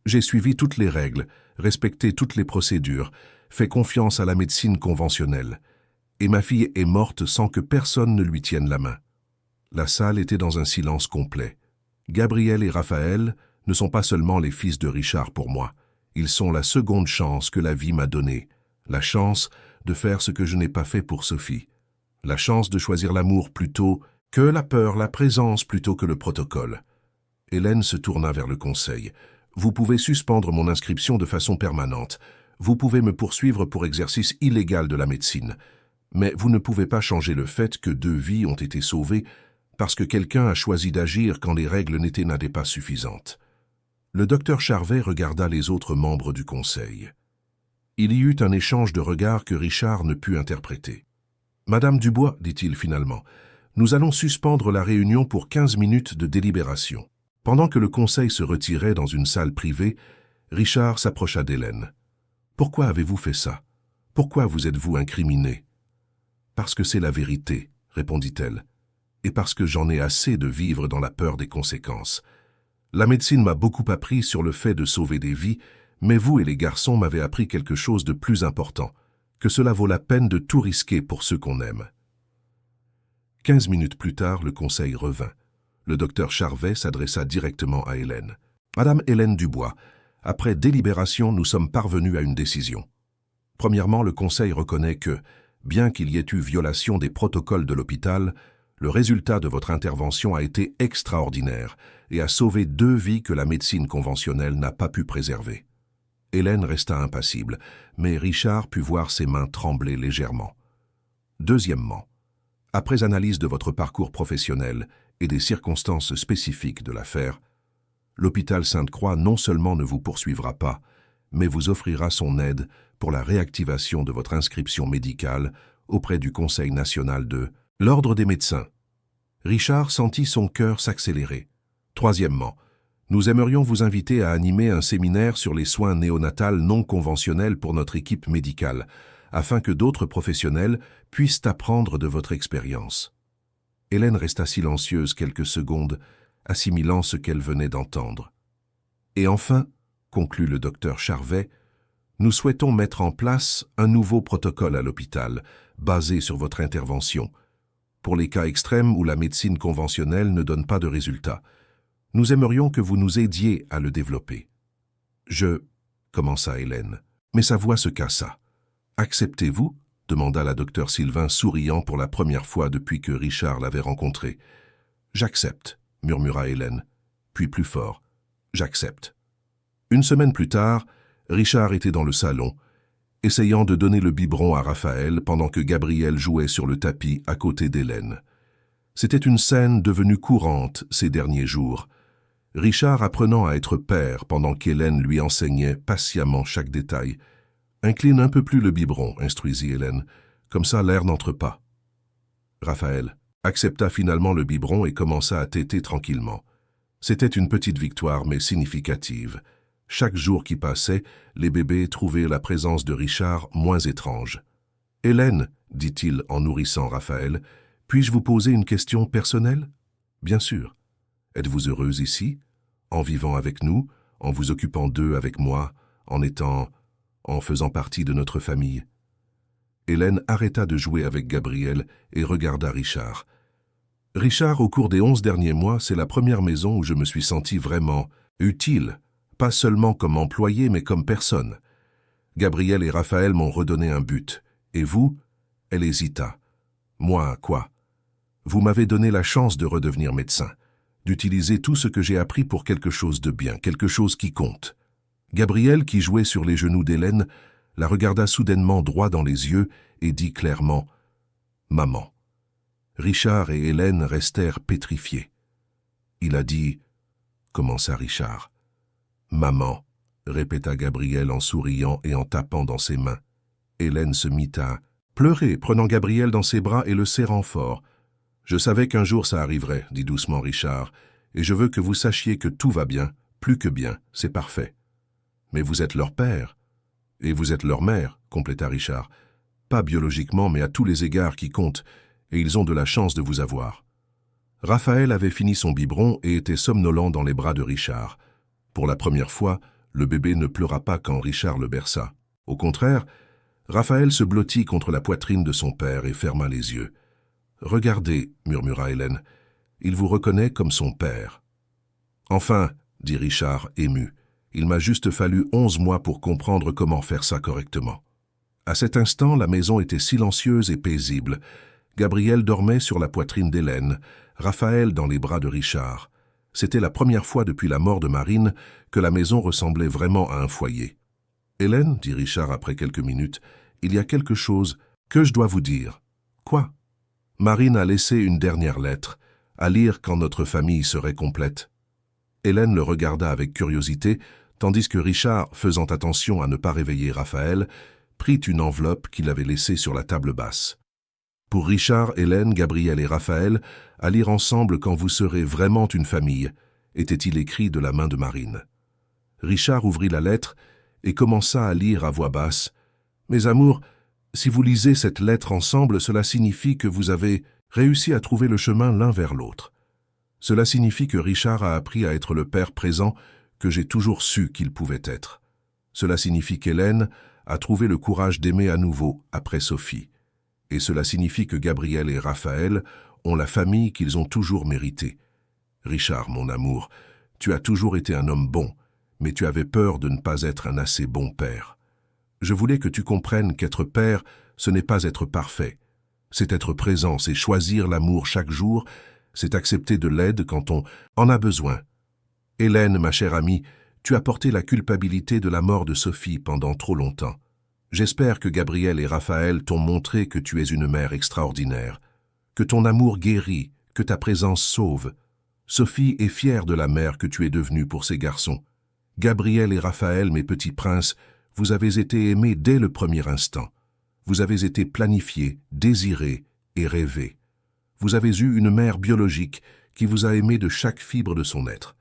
A: J'ai suivi toutes les règles, respecté toutes les procédures, fait confiance à la médecine conventionnelle, et ma fille est morte sans que personne ne lui tienne la main. La salle était dans un silence complet. Gabriel et Raphaël ne sont pas seulement les fils de Richard pour moi, ils sont la seconde chance que la vie m'a donnée, la chance de faire ce que je n'ai pas fait pour Sophie, la chance de choisir l'amour plutôt que la peur, la présence plutôt que le protocole. Hélène se tourna vers le conseil. Vous pouvez suspendre mon inscription de façon permanente. Vous pouvez me poursuivre pour exercice illégal de la médecine. Mais vous ne pouvez pas changer le fait que 2 vies ont été sauvées parce que quelqu'un a choisi d'agir quand les règles n'étaient pas suffisantes. Le docteur Charvet regarda les autres membres du conseil. Il y eut un échange de regards que Richard ne put interpréter. « Madame Dubois, dit-il finalement, nous allons suspendre la réunion pour 15 minutes de délibération. » Pendant que le conseil se retirait dans une salle privée, Richard s'approcha d'Hélène. « Pourquoi avez-vous fait ça? Pourquoi vous êtes-vous incriminée? »« Parce que c'est la vérité, » répondit-elle, « et parce que j'en ai assez de vivre dans la peur des conséquences. La médecine m'a beaucoup appris sur le fait de sauver des vies, mais vous et les garçons m'avez appris quelque chose de plus important, que cela vaut la peine de tout risquer pour ceux qu'on aime. » 15 minutes plus tard, le conseil revint. Le docteur Charvet s'adressa directement à Hélène. « Madame Hélène Dubois, après délibération, nous sommes parvenus à une décision. Premièrement, le conseil reconnaît que, bien qu'il y ait eu violation des protocoles de l'hôpital, le résultat de votre intervention a été extraordinaire et a sauvé 2 vies que la médecine conventionnelle n'a pas pu préserver. » Hélène resta impassible, mais Richard put voir ses mains trembler légèrement. Deuxièmement, après analyse de votre parcours professionnel et des circonstances spécifiques de l'affaire, l'hôpital Sainte-Croix non seulement ne vous poursuivra pas, mais vous offrira son aide pour la réactivation de votre inscription médicale auprès du Conseil national de l'Ordre des médecins. Richard sentit son cœur s'accélérer. Troisièmement, nous aimerions vous inviter à animer un séminaire sur les soins néonatals non conventionnels pour notre équipe médicale, afin que d'autres professionnels puissent apprendre de votre expérience. Hélène resta silencieuse quelques secondes, assimilant ce qu'elle venait d'entendre. Et enfin, conclut le docteur Charvet, nous souhaitons mettre en place un nouveau protocole à l'hôpital, basé sur votre intervention, pour les cas extrêmes où la médecine conventionnelle ne donne pas de résultats. Nous aimerions que vous nous aidiez à le développer. Commença Hélène, mais sa voix se cassa. Acceptez-vous? Demanda la docteure Sylvain, souriant pour la première fois depuis que Richard l'avait rencontré. J'accepte, murmura Hélène, puis plus fort. J'accepte. Une semaine plus tard, Richard était dans le salon, essayant de donner le biberon à Raphaël pendant que Gabriel jouait sur le tapis à côté d'Hélène. C'était une scène devenue courante ces derniers jours. Richard apprenant à être père pendant qu'Hélène lui enseignait patiemment chaque détail. « Incline un peu plus le biberon, » instruisit Hélène. « Comme ça, l'air n'entre pas. » Raphaël accepta finalement le biberon et commença à téter tranquillement. C'était une petite victoire, mais significative. Chaque jour qui passait, les bébés trouvaient la présence de Richard moins étrange. « Hélène, » dit-il en nourrissant Raphaël, « puis-je vous poser une question personnelle ?»« Bien sûr. Êtes-vous heureuse ici, en vivant avec nous, en vous occupant d'eux avec moi, en faisant partie de notre famille ?» Hélène arrêta de jouer avec Gabriel et regarda Richard. « Richard, au cours des 11 derniers mois, c'est la première maison où je me suis senti vraiment utile, pas seulement comme employé, mais comme personne. Gabriel et Raphaël m'ont redonné un but. Et vous? Elle hésita. Moi, quoi? Vous m'avez donné la chance de redevenir médecin, d'utiliser tout ce que j'ai appris pour quelque chose de bien, quelque chose qui compte. Gabriel, qui jouait sur les genoux d'Hélène, la regarda soudainement droit dans les yeux et dit clairement « Maman ». Richard et Hélène restèrent pétrifiés. Il a dit « commença Richard. »« Maman », répéta Gabriel en souriant et en tapant dans ses mains. Hélène se mit à pleurer, prenant Gabriel dans ses bras et le serrant fort. « Je savais qu'un jour ça arriverait, dit doucement Richard, et je veux que vous sachiez que tout va bien, plus que bien, c'est parfait. Mais vous êtes leur père. Et vous êtes leur mère, compléta Richard. Pas biologiquement, mais à tous les égards qui comptent, et ils ont de la chance de vous avoir. » Raphaël avait fini son biberon et était somnolent dans les bras de Richard. Pour la première fois, le bébé ne pleura pas quand Richard le berça. Au contraire, Raphaël se blottit contre la poitrine de son père et ferma les yeux. « Regardez, » murmura Hélène, « il vous reconnaît comme son père. »« Enfin, » dit Richard, ému, « il m'a juste fallu 11 mois pour comprendre comment faire ça correctement. » À cet instant, la maison était silencieuse et paisible. Gabriel dormait sur la poitrine d'Hélène, Raphaël dans les bras de Richard. C'était la première fois depuis la mort de Marine que la maison ressemblait vraiment à un foyer. « Hélène, dit Richard après quelques minutes, il y a quelque chose que je dois vous dire. »« Quoi ?» ?»« Marine a laissé une dernière lettre, à lire quand notre famille serait complète. » Hélène le regarda avec curiosité, tandis que Richard, faisant attention à ne pas réveiller Raphaël, prit une enveloppe qu'il avait laissée sur la table basse. Pour Richard, Hélène, Gabriel et Raphaël, à lire ensemble quand vous serez vraiment une famille, était-il écrit de la main de Marine. Richard ouvrit la lettre et commença à lire à voix basse. « Mes amours, si vous lisez cette lettre ensemble, cela signifie que vous avez réussi à trouver le chemin l'un vers l'autre. Cela signifie que Richard a appris à être le père présent que j'ai toujours su qu'il pouvait être. Cela signifie qu'Hélène a trouvé le courage d'aimer à nouveau après Sophie. Et cela signifie que Gabriel et Raphaël ont la famille qu'ils ont toujours méritée. Richard, mon amour, tu as toujours été un homme bon, mais tu avais peur de ne pas être un assez bon père. Je voulais que tu comprennes qu'être père, ce n'est pas être parfait. C'est être présent, c'est choisir l'amour chaque jour, c'est accepter de l'aide quand on en a besoin. Hélène, ma chère amie, tu as porté la culpabilité de la mort de Sophie pendant trop longtemps. J'espère que Gabriel et Raphaël t'ont montré que tu es une mère extraordinaire, que ton amour guérit, que ta présence sauve. Sophie est fière de la mère que tu es devenue pour ses garçons. Gabriel et Raphaël, mes petits princes, vous avez été aimés dès le premier instant. Vous avez été planifiés, désirés et rêvés. Vous avez eu une mère biologique qui vous a aimé de chaque fibre de son être,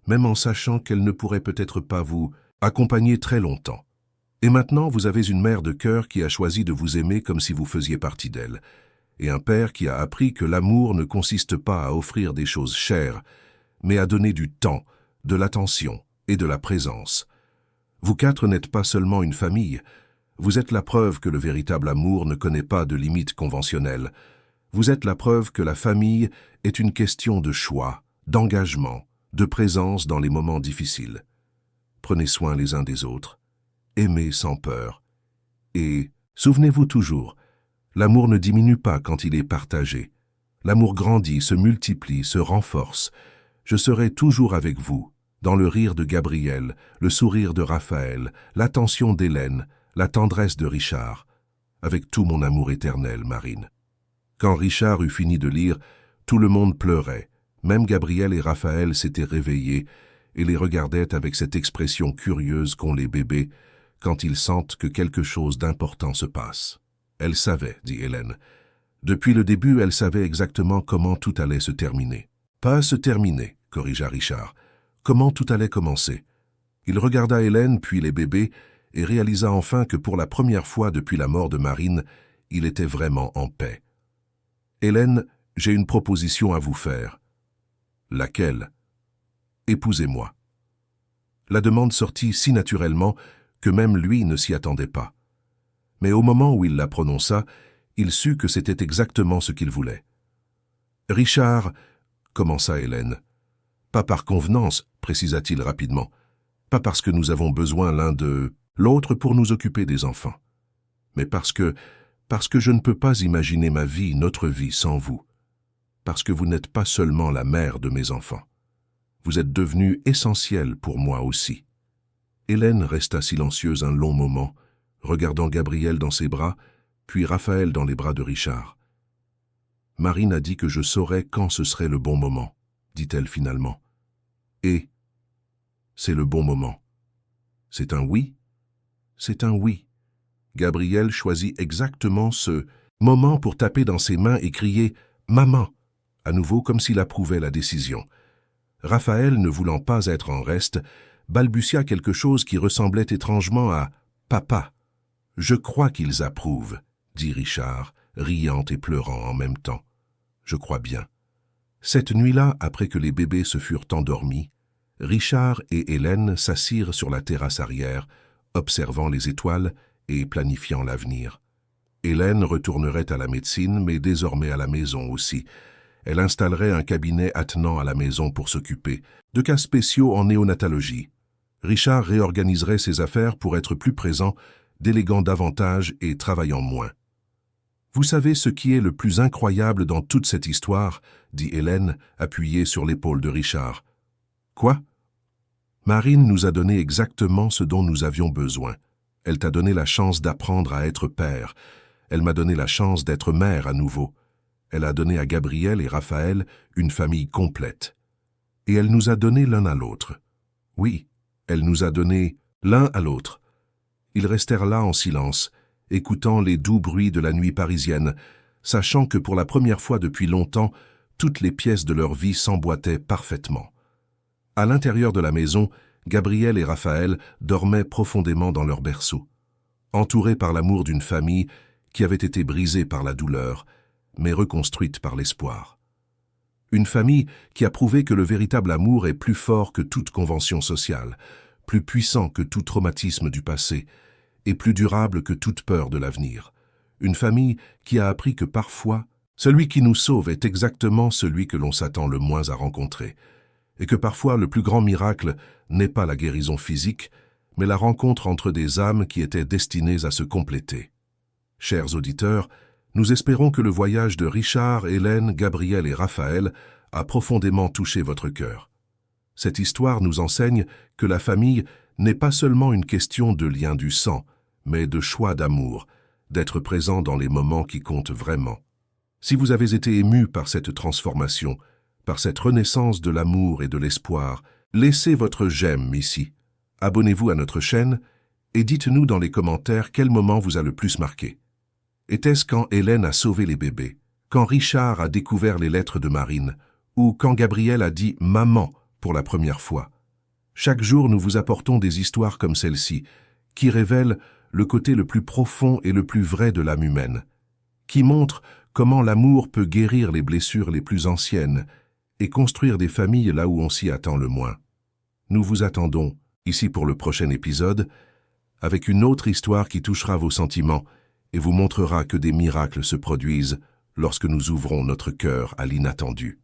A: même en sachant qu'elle ne pourrait peut-être pas vous accompagner très longtemps. Et maintenant, vous avez une mère de cœur qui a choisi de vous aimer comme si vous faisiez partie d'elle, et un père qui a appris que l'amour ne consiste pas à offrir des choses chères, mais à donner du temps, de l'attention et de la présence. Vous quatre n'êtes pas seulement une famille, vous êtes la preuve que le véritable amour ne connaît pas de limites conventionnelles. Vous êtes la preuve que la famille est une question de choix, d'engagement, de présence dans les moments difficiles. Prenez soin les uns des autres. Aimez sans peur. Et souvenez-vous toujours, l'amour ne diminue pas quand il est partagé. L'amour grandit, se multiplie, se renforce. Je serai toujours avec vous, dans le rire de Gabriel, le sourire de Raphaël, l'attention d'Hélène, la tendresse de Richard, avec tout mon amour éternel, Marine. » Quand Richard eut fini de lire, tout le monde pleurait. Même Gabriel et Raphaël s'étaient réveillés et les regardaient avec cette expression curieuse qu'ont les bébés quand ils sentent que quelque chose d'important se passe. Elle savait, dit Hélène. Depuis le début, elle savait exactement comment tout allait se terminer. Pas se terminer, corrigea Richard. Comment tout allait commencer. Il regarda Hélène puis les bébés et réalisa enfin que pour la première fois depuis la mort de Marine, il était vraiment en paix. « Hélène, j'ai une proposition à vous faire. »« Laquelle ?»« Épousez-moi. » La demande sortit si naturellement que même lui ne s'y attendait pas. Mais au moment où il la prononça, il sut que c'était exactement ce qu'il voulait. « Richard, » commença Hélène. « Pas par convenance, précisa-t-il rapidement. Pas parce que nous avons besoin l'un de l'autre pour nous occuper des enfants. Mais parce que je ne peux pas imaginer ma vie, notre vie, sans vous. Parce que vous n'êtes pas seulement la mère de mes enfants. Vous êtes devenue essentielle pour moi aussi. » Hélène resta silencieuse un long moment, regardant Gabriel dans ses bras, puis Raphaël dans les bras de Richard. « Marine a dit que je saurais quand ce serait le bon moment, » dit-elle finalement. « Et c'est le bon moment. C'est un oui? C'est un oui. » Gabriel choisit exactement ce moment pour taper dans ses mains et crier « Maman !» à nouveau comme s'il approuvait la décision. Raphaël, ne voulant pas être en reste, balbutia quelque chose qui ressemblait étrangement à « Papa ». « Je crois qu'ils approuvent, » dit Richard, riant et pleurant en même temps. « Je crois bien. » Cette nuit-là, après que les bébés se furent endormis, Richard et Hélène s'assirent sur la terrasse arrière, observant les étoiles et planifiant l'avenir. Hélène retournerait à la médecine, mais désormais à la maison aussi. Elle installerait un cabinet attenant à la maison pour s'occuper de cas spéciaux en néonatologie. Richard réorganiserait ses affaires pour être plus présent, déléguant davantage et travaillant moins. « Vous savez ce qui est le plus incroyable dans toute cette histoire ?» dit Hélène, appuyée sur l'épaule de Richard. « Quoi ? » ?»« Marine nous a donné exactement ce dont nous avions besoin. Elle t'a donné la chance d'apprendre à être père. Elle m'a donné la chance d'être mère à nouveau. Elle a donné à Gabriel et Raphaël une famille complète. Et elle nous a donné l'un à l'autre. Oui, elle nous a donné l'un à l'autre. » Ils restèrent là en silence, écoutant les doux bruits de la nuit parisienne, sachant que pour la première fois depuis longtemps, toutes les pièces de leur vie s'emboîtaient parfaitement. À l'intérieur de la maison, Gabriel et Raphaël dormaient profondément dans leur berceau, entourés par l'amour d'une famille qui avait été brisée par la douleur, mais reconstruite par l'espoir. Une famille qui a prouvé que le véritable amour est plus fort que toute convention sociale, plus puissant que tout traumatisme du passé, et plus durable que toute peur de l'avenir. Une famille qui a appris que parfois, celui qui nous sauve est exactement celui que l'on s'attend le moins à rencontrer, et que parfois le plus grand miracle n'est pas la guérison physique, mais la rencontre entre des âmes qui étaient destinées à se compléter. Chers auditeurs, nous espérons que le voyage de Richard, Hélène, Gabriel et Raphaël a profondément touché votre cœur. Cette histoire nous enseigne que la famille n'est pas seulement une question de lien du sang, mais de choix d'amour, d'être présent dans les moments qui comptent vraiment. Si vous avez été ému par cette transformation, par cette renaissance de l'amour et de l'espoir, laissez votre j'aime ici. Abonnez-vous à notre chaîne et dites-nous dans les commentaires quel moment vous a le plus marqué. Était-ce quand Hélène a sauvé les bébés, quand Richard a découvert les lettres de Marine, ou quand Gabriel a dit « maman » pour la première fois? Chaque jour, nous vous apportons des histoires comme celle-ci, qui révèlent le côté le plus profond et le plus vrai de l'âme humaine, qui montrent comment l'amour peut guérir les blessures les plus anciennes et construire des familles là où on s'y attend le moins. Nous vous attendons, ici pour le prochain épisode, avec une autre histoire qui touchera vos sentiments et vous montrera que des miracles se produisent lorsque nous ouvrons notre cœur à l'inattendu.